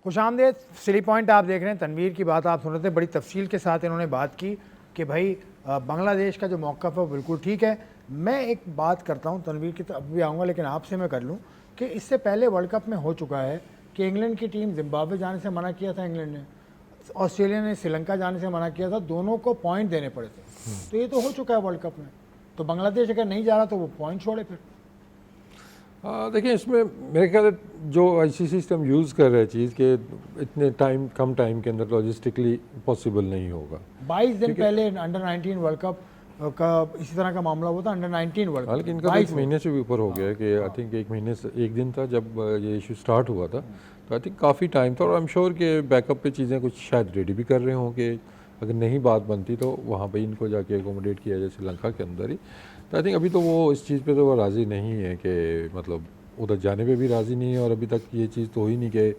Speaker 1: खुशामदेद, सिली पॉइंट आप देख रहे हैं। तनवीर की बात आप सुन रहे थे, बड़ी तफसील के साथ इन्होंने बात की कि भाई बांग्लादेश का जो मौक़िफ़ है वो बिल्कुल ठीक है। मैं एक बात करता हूँ, तनवीर की तरफ भी आऊँगा, लेकिन आपसे मैं कर लूँ कि इससे पहले वर्ल्ड कप में हो चुका है कि इंग्लैंड की टीम जिम्बाब्वे जाने से मना किया था, इंग्लैंड ने, ऑस्ट्रेलिया ने श्रीलंका जाने से मना किया था, दोनों को पॉइंट देने पड़े थे। तो ये तो हो चुका है वर्ल्ड कप में, तो बांग्लादेश अगर नहीं जा रहा तो वो पॉइंट छोड़े फिर।
Speaker 2: देखिए, इसमें मेरे ख्याल जो आईसीसी सिस्टम यूज़ कर रहे हैं चीज़ के इतने कम टाइम के अंदर लॉजिस्टिकली पॉसिबल नहीं होगा।
Speaker 1: 22 दिन पहले अंडर 19 वर्ल्ड कप का इसी तरह का मामला हुआ था, अंडर 19 वर्ल्ड कप।
Speaker 2: लेकिन इनका तो 1 महीने से भी ऊपर हो गया है कि आई थिंक 1 महीने से 1 दिन था जब ये इशू स्टार्ट हुआ था, तो आई थिंक काफ़ी टाइम था। और आई एम श्योर कि बैकअप पे चीज़ें कुछ शायद रेडी भी कर रहे हों कि अगर नहीं बात बनती तो वहाँ पे इनको जाके एकोमोडेट किया जाए श्रीलंका के अंदर ही। तो आई थिंक अभी तो वो इस चीज़ पे तो वो राज़ी नहीं है कि मतलब उधर जाने पे भी राज़ी नहीं है। और अभी तक ये चीज़ तो हुई नहीं कि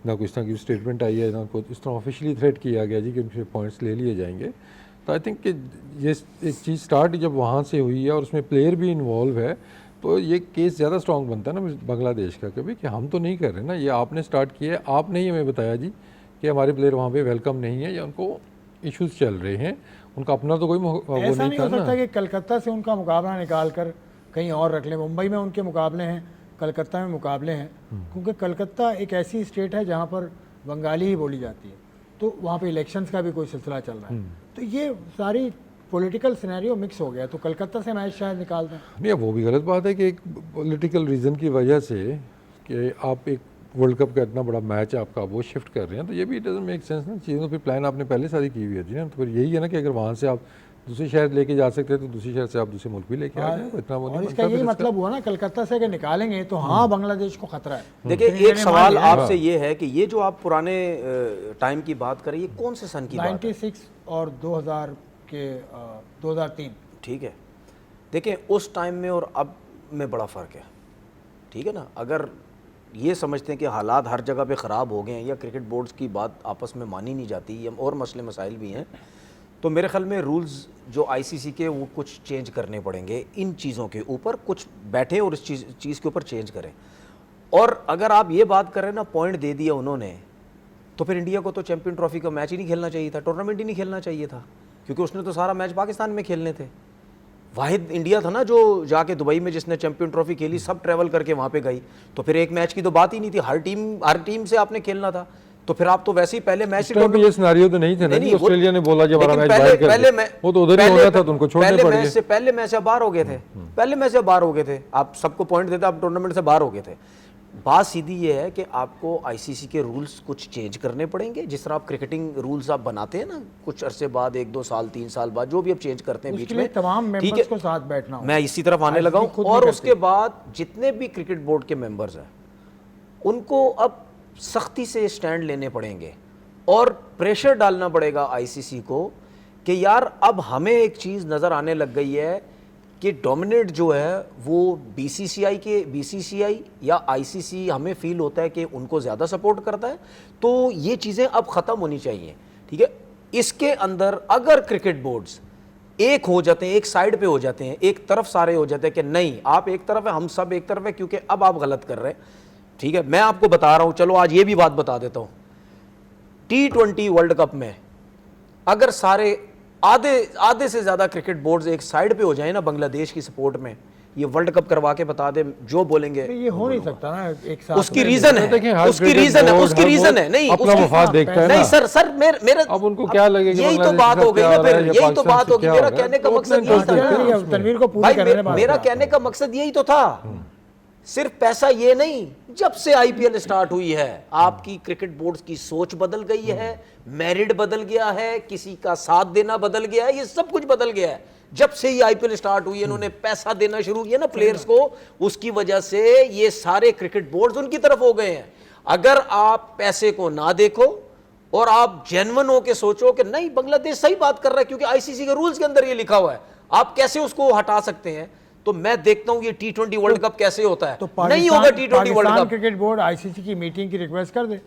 Speaker 2: ना कोई इस तरह की स्टेटमेंट आई है, ना कोई इस तरह ऑफिशियली थ्रेट किया गया जी कि उनसे पॉइंट्स ले लिए जाएंगे। तो आई थिंक कि ये एक चीज़ स्टार्ट जब वहाँ से हुई है और उसमें प्लेयर भी इन्वॉल्व है, तो ये केस ज़्यादा स्ट्रॉन्ग बनता है ना बांग्लादेश का कभी कि हम तो नहीं कर रहे ना, ये आपने स्टार्ट किया है, आपने ही हमें बताया जी कि हमारे प्लेयर वहाँ पे वेलकम नहीं है या उनको इश्यूज चल रहे हैं, उनका अपना तो कोई वो नहीं था
Speaker 1: हो सकता कि कलकत्ता से उनका मुकाबला निकाल कर कहीं और रख लें। मुंबई में उनके मुकाबले हैं, कलकत्ता में मुकाबले हैं, क्योंकि कलकत्ता एक ऐसी स्टेट है जहाँ पर बंगाली ही बोली जाती है, तो वहाँ पे इलेक्शंस का भी कोई सिलसिला चल रहा है। तो ये सारी पॉलिटिकल सिनेरियो मिक्स हो गया, तो कलकत्ता से मैच शायद निकाल दें।
Speaker 2: नहीं, अब वो भी गलत बात है कि एक पॉलिटिकल रीज़न की वजह से कि आप एक वर्ल्ड कप का इतना बड़ा मैच आपका वो शिफ्ट कर रहे हैं, तो ये भी डजंट मेक सेंस ना। चीज़ें तो फिर प्लान आपने पहले सारी की हुई होती है ना, तो फिर यही है ना कि अगर वहाँ से आप दूसरे शहर लेके जा सकते हैं तो दूसरे शहर से आप दूसरे मुल्क भी लेके आ जाए, तो इतना वो
Speaker 1: और
Speaker 2: नहीं
Speaker 1: इसका
Speaker 2: बनता
Speaker 1: यही
Speaker 2: फिर
Speaker 1: मतलब हुआ ना, कलकत्ता से अगर निकालेंगे तो हाँ बांग्लादेश को खतरा है।
Speaker 3: देखिए
Speaker 1: इंडिया
Speaker 3: एक
Speaker 1: ने
Speaker 3: सवाल
Speaker 1: मान लिया।
Speaker 3: आपसे ये है कि ये जो आप पुराने टाइम की बात करें, ये कौन से सन की बात है?
Speaker 1: 96 और 2000 के 2003।
Speaker 3: ठीक है, देखिए उस टाइम में और अब में बड़ा फ़र्क है, ठीक है ना। अगर ये समझते हैं कि हालात हर जगह पे ख़राब हो गए हैं या क्रिकेट बोर्ड्स की बात आपस में मानी नहीं जाती या और मसले मसाइल भी हैं, तो मेरे ख्याल में रूल्स जो आईसीसी के वो कुछ चेंज करने पड़ेंगे इन चीज़ों के ऊपर, कुछ बैठे और इस चीज़ के ऊपर चेंज करें। और अगर आप ये बात कर रहे हैं ना, पॉइंट दे दिया उन्होंने, तो फिर इंडिया को तो चैंपियन ट्रॉफी का मैच ही नहीं खेलना चाहिए था, टूर्नामेंट ही नहीं खेलना चाहिए था, क्योंकि उसने तो सारा मैच पाकिस्तान में खेलने थे। वाहिद इंडिया था ना जो जाके दुबई में जिसने चैंपियन ट्रॉफी खेली, सब ट्रैवल करके वहाँ पे गई, तो फिर एक मैच की तो बात ही नहीं थी, हर टीम से आपने खेलना था। तो फिर आप तो वैसे ही पहले मैच
Speaker 2: ये सिनेरियो तो नहीं थे ना, ऑस्ट्रेलिया ने बोला जब हमारा मैच बाहर कर
Speaker 3: पहले
Speaker 2: दिया, वो तो उधर ही होना था, तो उनको छोड़ने पड़ गए।
Speaker 3: पहले मैच से बाहर हो गए थे, पहले मैच से बाहर हो गए थे, आप सबको पॉइंट देते, आप टूर्नामेंट से बाहर हो गए थे। बात सीधी ये है कि आपको आईसीसी के रूल्स कुछ चेंज करने पड़ेंगे, जिस तरह आप क्रिकेटिंग रूल्स आप बनाते हैं ना, कुछ अरसे बाद, 1-2 साल 3 साल बाद, जो भी आप चेंज करते हैं बीच में,
Speaker 1: तमाम
Speaker 3: ठीक है,
Speaker 1: मेंबर्स को साथ बैठना होगा।
Speaker 3: मैं इसी तरफ आने लगा हूं। और उसके बाद जितने भी क्रिकेट बोर्ड के मेंबर्स हैं उनको अब सख्ती से स्टैंड लेने पड़ेंगे और प्रेशर डालना पड़ेगा आईसीसी को कि यार अब हमें एक चीज़ नज़र आने लग गई है कि डोमिनेट जो है वो बीसीसीआई या आईसीसी, हमें फील होता है कि उनको ज़्यादा सपोर्ट करता है, तो ये चीज़ें अब ख़त्म होनी चाहिए, ठीक है। इसके अंदर अगर क्रिकेट बोर्ड्स एक हो जाते हैं, एक साइड पे हो जाते हैं, एक तरफ सारे हो जाते हैं कि नहीं आप एक तरफ है, हम सब एक तरफ है, क्योंकि अब आप गलत कर रहे हैं, ठीक है। मैं आपको बता रहा हूँ, चलो आज ये भी बात बता देता हूँ, T20 वर्ल्ड कप में अगर सारे आधे से ज्यादा क्रिकेट बोर्ड्स एक साइड पे हो जाए ना बांग्लादेश की सपोर्ट में, ये वर्ल्ड कप करवा के बता दे, जो बोलेंगे
Speaker 1: ये हो नहीं सकता ना एक साथ।
Speaker 3: उसकी रीजन है, नहीं
Speaker 2: अपना मफाद देखता है
Speaker 3: नहीं
Speaker 2: ना।
Speaker 3: सर मेरा
Speaker 2: अब उनको क्या लगेगा,
Speaker 3: यही तो बात हो गई ना, फिर यही तो बात होगी। मेरा कहने का मकसद यही था,
Speaker 1: तनवीर को पूरी करने
Speaker 3: भाई मेरा कहने का मकसद यही तो था। सिर्फ पैसा ये नहीं, जब से आईपीएल स्टार्ट हुई है आपकी क्रिकेट बोर्ड की सोच बदल गई है, मेरिट बदल गया है, किसी का साथ देना बदल गया है, ये सब कुछ बदल गया है। जब से ही आईपीएल स्टार्ट हुई है, इन्होंने पैसा देना शुरू किया ना प्लेयर्स को, उसकी वजह से ये सारे क्रिकेट बोर्ड्स उनकी तरफ हो गए हैं। अगर आप पैसे को ना देखो और आप जेन्युइन होकर सोचो कि नहीं बांग्लादेश सही बात कर रहा है क्योंकि आईसीसी के रूल्स के अंदर ये लिखा हुआ है, आप कैसे उसको हटा सकते हैं? तो मैं देखता हूं ये T20 वर्ल्ड कप कैसे होता है,
Speaker 1: तो
Speaker 3: नहीं होगा T20 world cup.
Speaker 1: Cricket board ICC की मीटिंग की रिक्वेस्ट कर दे,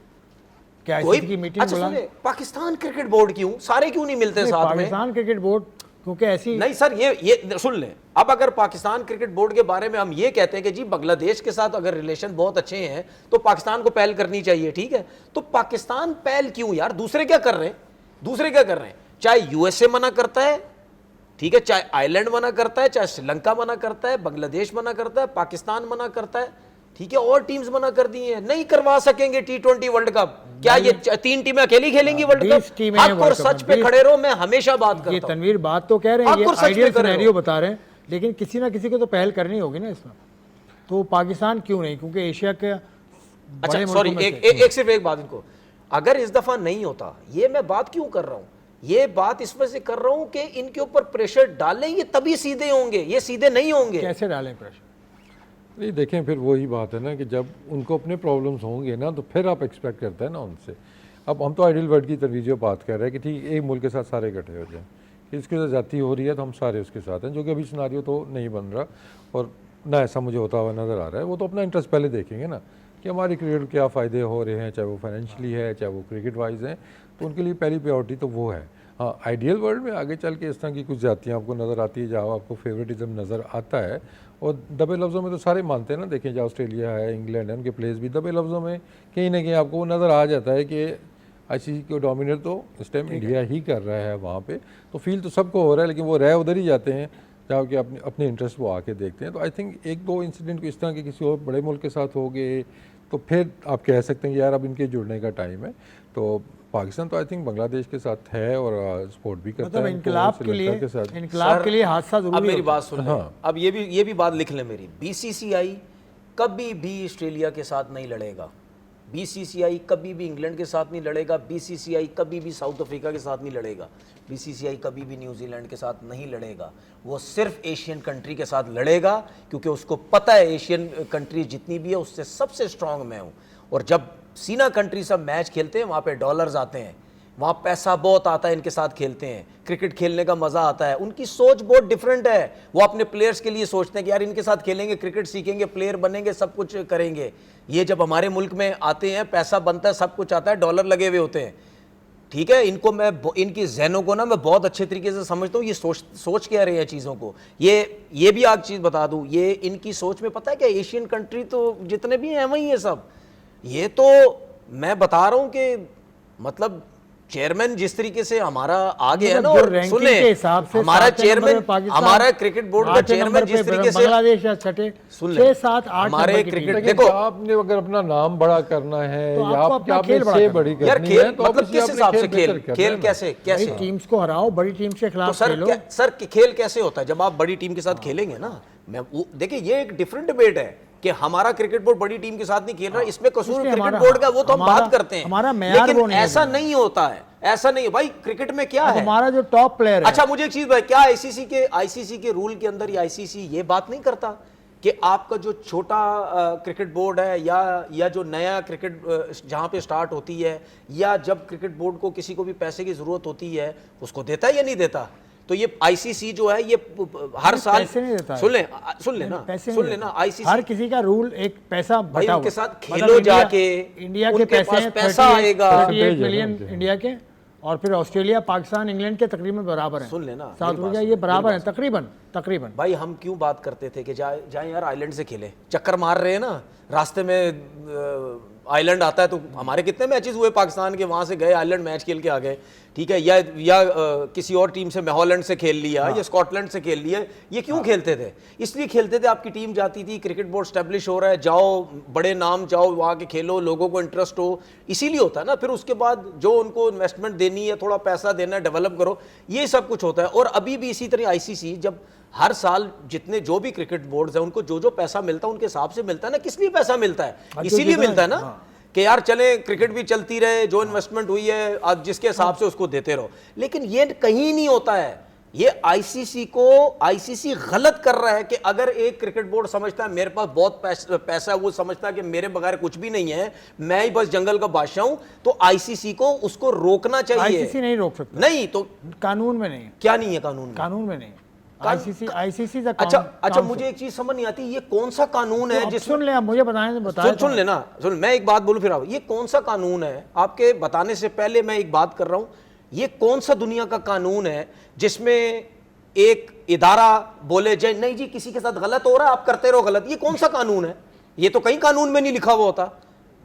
Speaker 1: क्या आईसीसी की मीटिंग
Speaker 3: अच्छा सुनिए, पाकिस्तान क्रिकेट बोर्ड क्यों, सारे क्यों नहीं मिलते साथ में?
Speaker 1: पाकिस्तान क्रिकेट बोर्ड क्योंकि ऐसी
Speaker 3: नहीं सर, ये सुन लें, अब अगर पाकिस्तान क्रिकेट बोर्ड के बारे में हम ये कहते हैं कि जी बांग्लादेश के साथ अगर रिलेशन बहुत अच्छे हैं तो पाकिस्तान को पहल करनी चाहिए, ठीक है, तो पाकिस्तान पहल क्यों यार? दूसरे क्या कर रहे हैं? चाहे यूएसए मना करता है, ठीक है, चाहे आइलैंड मना करता है, चाहे श्रीलंका मना करता है, बांग्लादेश मना करता है, पाकिस्तान मना करता है, ठीक है, और टीम्स मना कर दी हैं, नहीं करवा सकेंगे T20 वर्ल्ड कप। क्या ये 3 टीमें अकेली खेलेंगी वर्ल्ड कप? हक और सच पे खड़े रहो, मैं हमेशा बात करता हूं।
Speaker 1: ये तनवीर बात तो कह रहे हैं, ये आइडियल सिनेरियो बता रहे हैं, लेकिन किसी ना किसी को तो पहल करनी होगी ना इसमें। तो पाकिस्तान क्यों नहीं? क्योंकि एशिया के
Speaker 3: अच्छा सॉरी, एक सिर्फ एक बात, इनको अगर इस दफा नहीं होता, ये मैं बात क्यों कर रहा हूं, ये बात इस वजह से कर रहा हूं कि इनके ऊपर प्रेशर डालेंगे तभी सीधे होंगे, ये सीधे नहीं होंगे।
Speaker 1: कैसे डालें प्रेशर?
Speaker 2: नहीं देखें, फिर वही बात है ना कि जब उनको अपने प्रॉब्लम्स होंगे ना तो फिर आप एक्सपेक्ट करते हैं ना उनसे। अब हम तो आइडियल वर्ल्ड की तवीज़ बात कर रहे हैं कि ठीक एक मुल्क के साथ सारे इकट्ठे हो जाएं, कि इसके साथ जाती हो रही है तो हम सारे उसके साथ हैं, जो कि अभी सिनारियो तो नहीं बन रहा और ना ऐसा मुझे होता हुआ नज़र आ रहा है। वो तो अपना इंटरेस्ट पहले देखेंगे ना कि हमारी क्रिकेट क्या फ़ायदे हो रहे हैं, चाहे वो फाइनेंशियली है चाहे वो क्रिकेट वाइज हैं, तो उनके लिए पहली प्रायोरिटी तो वो है। हाँ, आइडियल वर्ल्ड में आगे चल के इस तरह की कुछ जातियाँ आपको नज़र आती है जहाँ आपको फेवरेटिज्म नज़र आता है, और दबे लफ्ज़ों में तो सारे मानते हैं ना। देखें जहाँ ऑस्ट्रेलिया है, इंग्लैंड है, उनके प्लेयर्स भी दबे लफ्ज़ों में कहीं ना कहीं आपको वो नज़र आ जाता है कि आईसीसी को डोमिनेट तो इस टाइम इंडिया ही कर रहा है वहाँ पे, तो फील तो सबको हो रहा है, लेकिन वो रह उधर ही जाते हैं जहाँ कि अपने इंटरेस्ट वो आके देखते हैं। तो आई थिंक 1-2 इंसिडेंट इस तरह के किसी और बड़े मुल्क के साथ हो गए तो फिर आप कह सकते हैं कि यार अब इनके जुड़ने का टाइम है। तो पाकिस्तान तो आई थिंक बांग्लादेश के साथ है और सपोर्ट भी करता
Speaker 1: मतलब
Speaker 2: है
Speaker 1: इनकलाब
Speaker 2: उनको,
Speaker 1: के लिए
Speaker 2: श्रीलंका के साथ।
Speaker 1: इनकलाब के लिए हादसा
Speaker 3: अब
Speaker 1: जरूरी
Speaker 3: मेरी
Speaker 1: होता
Speaker 3: बात सुन लें, अब ये भी बात लिख लें मेरी। बीसीसीआई कभी भी ऑस्ट्रेलिया के साथ नहीं लड़ेगा, बीसीसीआई कभी भी इंग्लैंड के साथ नहीं लड़ेगा, बीसीसीआई कभी भी साउथ अफ्रीका के साथ नहीं लड़ेगा, बीसीसीआई कभी भी न्यूजीलैंड के साथ नहीं लड़ेगा। वो सिर्फ एशियन कंट्री के साथ लड़ेगा, क्योंकि उसको पता है एशियन कंट्री जितनी भी है उससे सबसे स्ट्रांग मैं हूँ। और जब सीना कंट्री सब मैच खेलते हैं वहाँ पे डॉलर्स आते हैं, वहाँ पैसा बहुत आता है, इनके साथ खेलते हैं, क्रिकेट खेलने का मज़ा आता है। उनकी सोच बहुत डिफरेंट है, वो अपने प्लेयर्स के लिए सोचते हैं कि यार इनके साथ खेलेंगे, क्रिकेट सीखेंगे, प्लेयर बनेंगे, सब कुछ करेंगे। ये जब हमारे मुल्क में आते हैं, पैसा बनता है, सब कुछ आता है, डॉलर लगे हुए होते हैं, ठीक है। इनको मैं इनकी जहनों को ना मैं बहुत अच्छे तरीके से समझता हूँ, ये सोच क्या रहे हैं चीज़ों को। ये भी एक चीज़ बता दूँ, ये इनकी सोच में पता है क्या, एशियन कंट्री तो जितने भी हैं वही है सब। ये तो मैं बता रहा हूँ कि मतलब चेयरमैन जिस तरीके से हमारा आगे है ना, और सुने हमारा चेयरमैन, हमारा क्रिकेट बोर्ड का चेयरमैन जिस तरीके से,
Speaker 1: बांग्लादेश या छठे,
Speaker 3: सुन
Speaker 1: 6, 7, 8
Speaker 3: हमारे क्रिकेट, देखो
Speaker 2: आपने अगर अपना नाम बड़ा करना है
Speaker 1: तो
Speaker 2: या
Speaker 1: आपको
Speaker 2: आपकी
Speaker 1: अपना
Speaker 2: आपने
Speaker 1: खेल बड़ा
Speaker 2: से
Speaker 1: करना
Speaker 2: बड़ी
Speaker 3: यार
Speaker 2: करनी
Speaker 3: खेल
Speaker 2: है तो
Speaker 3: मतलब
Speaker 2: obviously
Speaker 3: किस
Speaker 2: आपने
Speaker 3: हिसाब से
Speaker 2: बेहतर
Speaker 3: खेल
Speaker 2: करना
Speaker 3: खेल
Speaker 2: है ना।
Speaker 3: कैसे कैसे
Speaker 1: भाई टीम्स को हराओ, बड़ी टीम के
Speaker 3: तो
Speaker 1: खिलाफ
Speaker 3: सर
Speaker 1: खेलो।
Speaker 3: सर खेल कैसे होता है जब आप बड़ी टीम के साथ खेलेंगे ना। मैं देखिए ये एक डिफरेंट डिबेट है कि हमारा क्रिकेट बोर्ड बड़ी टीम के साथ नहीं खेल रहा, इसमें कसूर
Speaker 1: इसलिए
Speaker 3: क्रिकेट
Speaker 1: हमारा-
Speaker 3: बोर्ड का, वो तो हम
Speaker 1: हमारा-
Speaker 3: बात करते हैं,
Speaker 1: हमारा मेयार वो
Speaker 3: लेकिन
Speaker 1: नहीं है
Speaker 3: ऐसा
Speaker 1: दुनिया।
Speaker 3: नहीं होता है, ऐसा नहीं है भाई। क्रिकेट में क्या है,
Speaker 1: हमारा जो टॉप प्लेयर है,
Speaker 3: अच्छा मुझे एक चीज भाई, क्या आईसीसी के रूल के अंदर या आईसीसी ये बात नहीं करता कि आपका जो छोटा क्रिकेट बोर्ड है या जो नया क्रिकेट जहां पे स्टार्ट होती है, या जब क्रिकेट बोर्ड को किसी को भी पैसे की जरूरत होती है उसको देता है या नहीं देता। तो ये आईसीसी जो है ये हर साल
Speaker 1: पैसे नहीं देता है।
Speaker 3: सुन लेना
Speaker 1: पैसे
Speaker 3: सुन
Speaker 1: नहीं
Speaker 3: लेना
Speaker 1: देता।
Speaker 3: आईसीसी
Speaker 1: हर किसी का रूल एक पैसा
Speaker 3: भाई
Speaker 1: बटा
Speaker 3: उनके
Speaker 1: हुआ।
Speaker 3: साथ
Speaker 1: मतलब
Speaker 3: खेलो जाके,
Speaker 1: इंडिया के
Speaker 3: उनके
Speaker 1: पैसे
Speaker 3: पास
Speaker 1: हैं,
Speaker 3: पैसा
Speaker 1: 38
Speaker 3: आएगा।
Speaker 1: 38 मिलियन इंडिया के, और फिर ऑस्ट्रेलिया, पाकिस्तान, इंग्लैंड के तकरीबन बराबर है।
Speaker 3: सुन लेना,
Speaker 1: साउथ
Speaker 3: मेरी बात
Speaker 1: अफ्रीका
Speaker 3: सुन,
Speaker 1: ये बराबर
Speaker 3: मेरी
Speaker 1: है तकरीबन।
Speaker 3: भाई हम क्यों बात करते थे कि जाए यार आइलैंड से खेले, चक्कर मार रहे हैं ना रास्ते में, आइलैंड आता है तो हमारे कितने मैचेस हुए पाकिस्तान के, वहां से गए आइलैंड मैच खेल के आ गए, ठीक है। या किसी और टीम से हॉलैंड से खेल लिया, या स्कॉटलैंड से खेल लिया। ये क्यों खेलते थे, इसलिए खेलते थे आपकी टीम जाती थी, क्रिकेट बोर्ड स्टैब्लिश हो रहा है, जाओ बड़े नाम, जाओ वहाँ के खेलो, लोगों को इंटरेस्ट हो, इसीलिए होता है ना। फिर उसके बाद जो उनको इन्वेस्टमेंट देनी है, थोड़ा पैसा देना है, डेवलप करो, ये सब कुछ होता है। और अभी भी इसी तरह आईसीसी जब हर साल जितने जो भी क्रिकेट बोर्ड्स हैं उनको जो पैसा मिलता है उनके हिसाब से मिलता है ना। किस लिए पैसा मिलता है, इसीलिए मिलता है ना कि यार चले क्रिकेट भी चलती रहे, जो इन्वेस्टमेंट हुई है आज जिसके हिसाब से उसको देते रहो। लेकिन ये कहीं नहीं होता है, ये आईसीसी गलत कर रहा है कि अगर एक क्रिकेट बोर्ड समझता है मेरे पास बहुत पैसा है, वो समझता है कि मेरे बगैर कुछ भी नहीं है, मैं ही बस जंगल का बादशाह हूं, तो आईसीसी को उसको रोकना चाहिए।
Speaker 1: आईसीसी नहीं रोक सकता,
Speaker 3: नहीं तो
Speaker 1: कानून में नहीं है,
Speaker 3: क्या नहीं है कानून में?
Speaker 1: कानून में नहीं है। आईसीसी
Speaker 3: अच्छा मुझे एक चीज समझ नहीं आती, ये कौन सा कानून है जिसमें,
Speaker 1: सुन ले, आप मुझे बताएं,
Speaker 3: सुन लेना, सुन, मैं एक बात बोलूं फिर आप, ये कौन सा कानून है? आपके बताने से पहले मैं एक बात कर रहा हूं, ये कौन सा दुनिया का कानून है जिसमें एक इदारा बोले जाए नहीं जी किसी के साथ गलत हो रहा है आप करते रहो गलत? ये कौन सा कानून है? ये तो कहीं कानून में नहीं लिखा हुआ होता।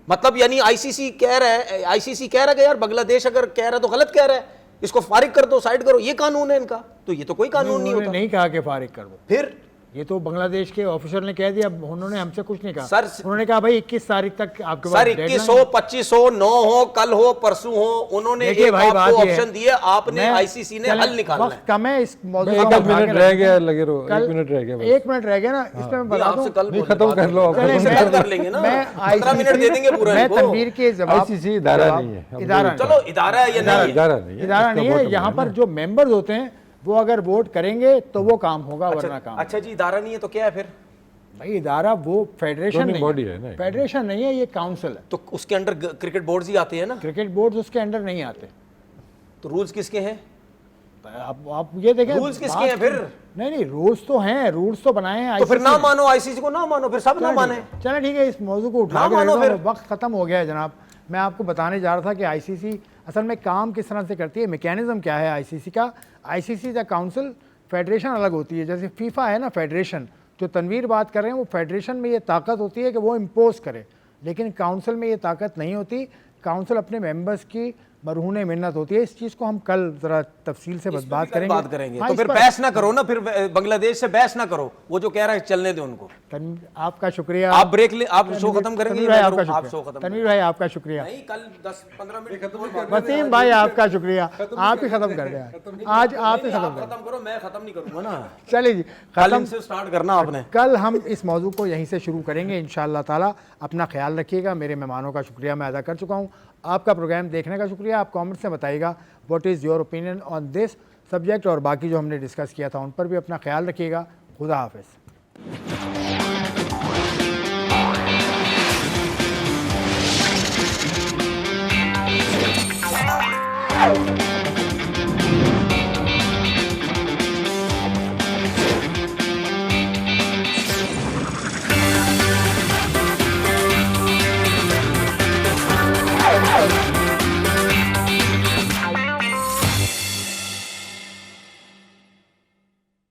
Speaker 3: मतलब यानी आईसीसी कह रहा है कि यार बांग्लादेश अगर कह रहा है तो गलत कह रहा है, इसको फारिग कर दो, साइड करो, ये कानून है इनका। तो ये तो कोई कानून नहीं होता।
Speaker 1: नहीं कहा कि फारिग कर दो,
Speaker 3: फिर
Speaker 1: ये तो बांग्लादेश के ऑफिसर ने कह दिया, उन्होंने हमसे कुछ नहीं कहा।
Speaker 3: सर
Speaker 1: उन्होंने कहा भाई 21 तारीख तक आपके
Speaker 3: सर 21 हो, 25 हो, 9 हो, कल हो, परसों हो, उन्होंने एक आपको ऑप्शन दिए, आपने आईसीसी ने हल निकालना है।
Speaker 1: कम है इस मौजूद
Speaker 2: एक मिनट रह गया, लगे रहो, 1 मिनट रह गया,
Speaker 1: 1 मिनट रह गया ना, इसमें मैं बता दूं,
Speaker 2: खत्म कर लो,
Speaker 3: कल कर लेंगे ना,
Speaker 1: मैं
Speaker 3: 15 मिनट दे देंगे पूरा
Speaker 1: मैं
Speaker 3: इनको।
Speaker 1: तनवीर के जवाब,
Speaker 2: आईसीसी इदारा नहीं है,
Speaker 1: इदारा
Speaker 3: चलो इदारा है या नहीं है?
Speaker 1: इदारा नहीं है। यहाँ पर जो मेंबर्स होते हैं वो अगर वोट करेंगे तो वो काम होगा, वरना काम।
Speaker 3: अच्छा जी, इदारा नहीं है तो क्या है फिर?
Speaker 1: भाई इदारा वो फेडरेशन नहीं
Speaker 2: बॉडी है ना,
Speaker 1: फेडरेशन नहीं है, ये काउंसिल है।
Speaker 3: तो उसके अंडर क्रिकेट बोर्ड्स ही आते हैं ना?
Speaker 1: क्रिकेट बोर्ड उसके अंडर नहीं आते।
Speaker 3: तो रूल्स किसके हैं?
Speaker 1: आप ये देखें,
Speaker 3: रूल्स किसके हैं फिर?
Speaker 1: नहीं रूल्स तो हैं, रूल्स तो बनाए हैं।
Speaker 3: तो फिर ना मानो आईसीसी को, ना मानो फिर सब ना माने।
Speaker 1: चलो ठीक है, इस मौजू को उठा
Speaker 3: ना
Speaker 1: के
Speaker 3: मानो
Speaker 1: रखो,
Speaker 3: फिर।
Speaker 1: वक्त खत्म हो गया है जनाब। मैं आपको बताने जा रहा था कि आईसीसी असल में काम किस तरह से करती है, मैकेनिज्म क्या है आईसीसी का। आईसीसी का काउंसिल, फेडरेशन अलग होती है। जैसे फीफा है ना फेडरेशन, जो तनवीर बात कर रहे हैं, वो फेडरेशन में ये ताकत होती है कि वो इम्पोज करे, लेकिन काउंसिल में ये ताकत नहीं होती। काउंसिल अपने मेंबर्स की मरहून मिन्नत होती है। इस चीज़ को हम कल ज़रा तफसील से बात करेंगे।
Speaker 3: बात करेंगे
Speaker 1: हाँ,
Speaker 3: तो
Speaker 1: इस
Speaker 3: फिर
Speaker 1: पर-
Speaker 3: बहस ना करो ना, फिर बांग्लादेश से बहस ना करो, वो जो कह रहा है चलने दो उनको।
Speaker 1: आपका शुक्रिया।
Speaker 3: आप ब्रेक ले, आप शो खत्म करेंगे
Speaker 1: तनवीर
Speaker 3: या
Speaker 1: भाई
Speaker 3: मैं
Speaker 1: आपका
Speaker 3: करूं? आप शो
Speaker 1: शुक्रिया।
Speaker 3: खत्म
Speaker 1: तनवीर भाई आपका शुक्रिया।
Speaker 3: नहीं, कल 10-15 मिनट
Speaker 1: वसीम भाई आपका शुक्रिया। आप ही खत्म कर दिया आज, आप ही खत्म कर।
Speaker 3: खत्म करो, मैं खत्म नहीं करूंगा ना।
Speaker 1: चलिए जी,
Speaker 3: कल
Speaker 1: खत्म।
Speaker 3: इनसे स्टार्ट करना आपने।
Speaker 1: कल हम इस मौजू को यहीं से शुरू करेंगे इंशाअल्लाह ताला। अपना ख्याल रखिएगा। मेरे मेहमानों का शुक्रिया मैं अदा कर चुका हूँ। आपका प्रोग्राम देखने का शुक्रिया। आप कमेंट्स में बताइएगा what is your opinion on this subject, और बाकी जो हमने डिस्कस किया था उन पर भी अपना ख्याल रखिएगा। खुदा हाफिज़।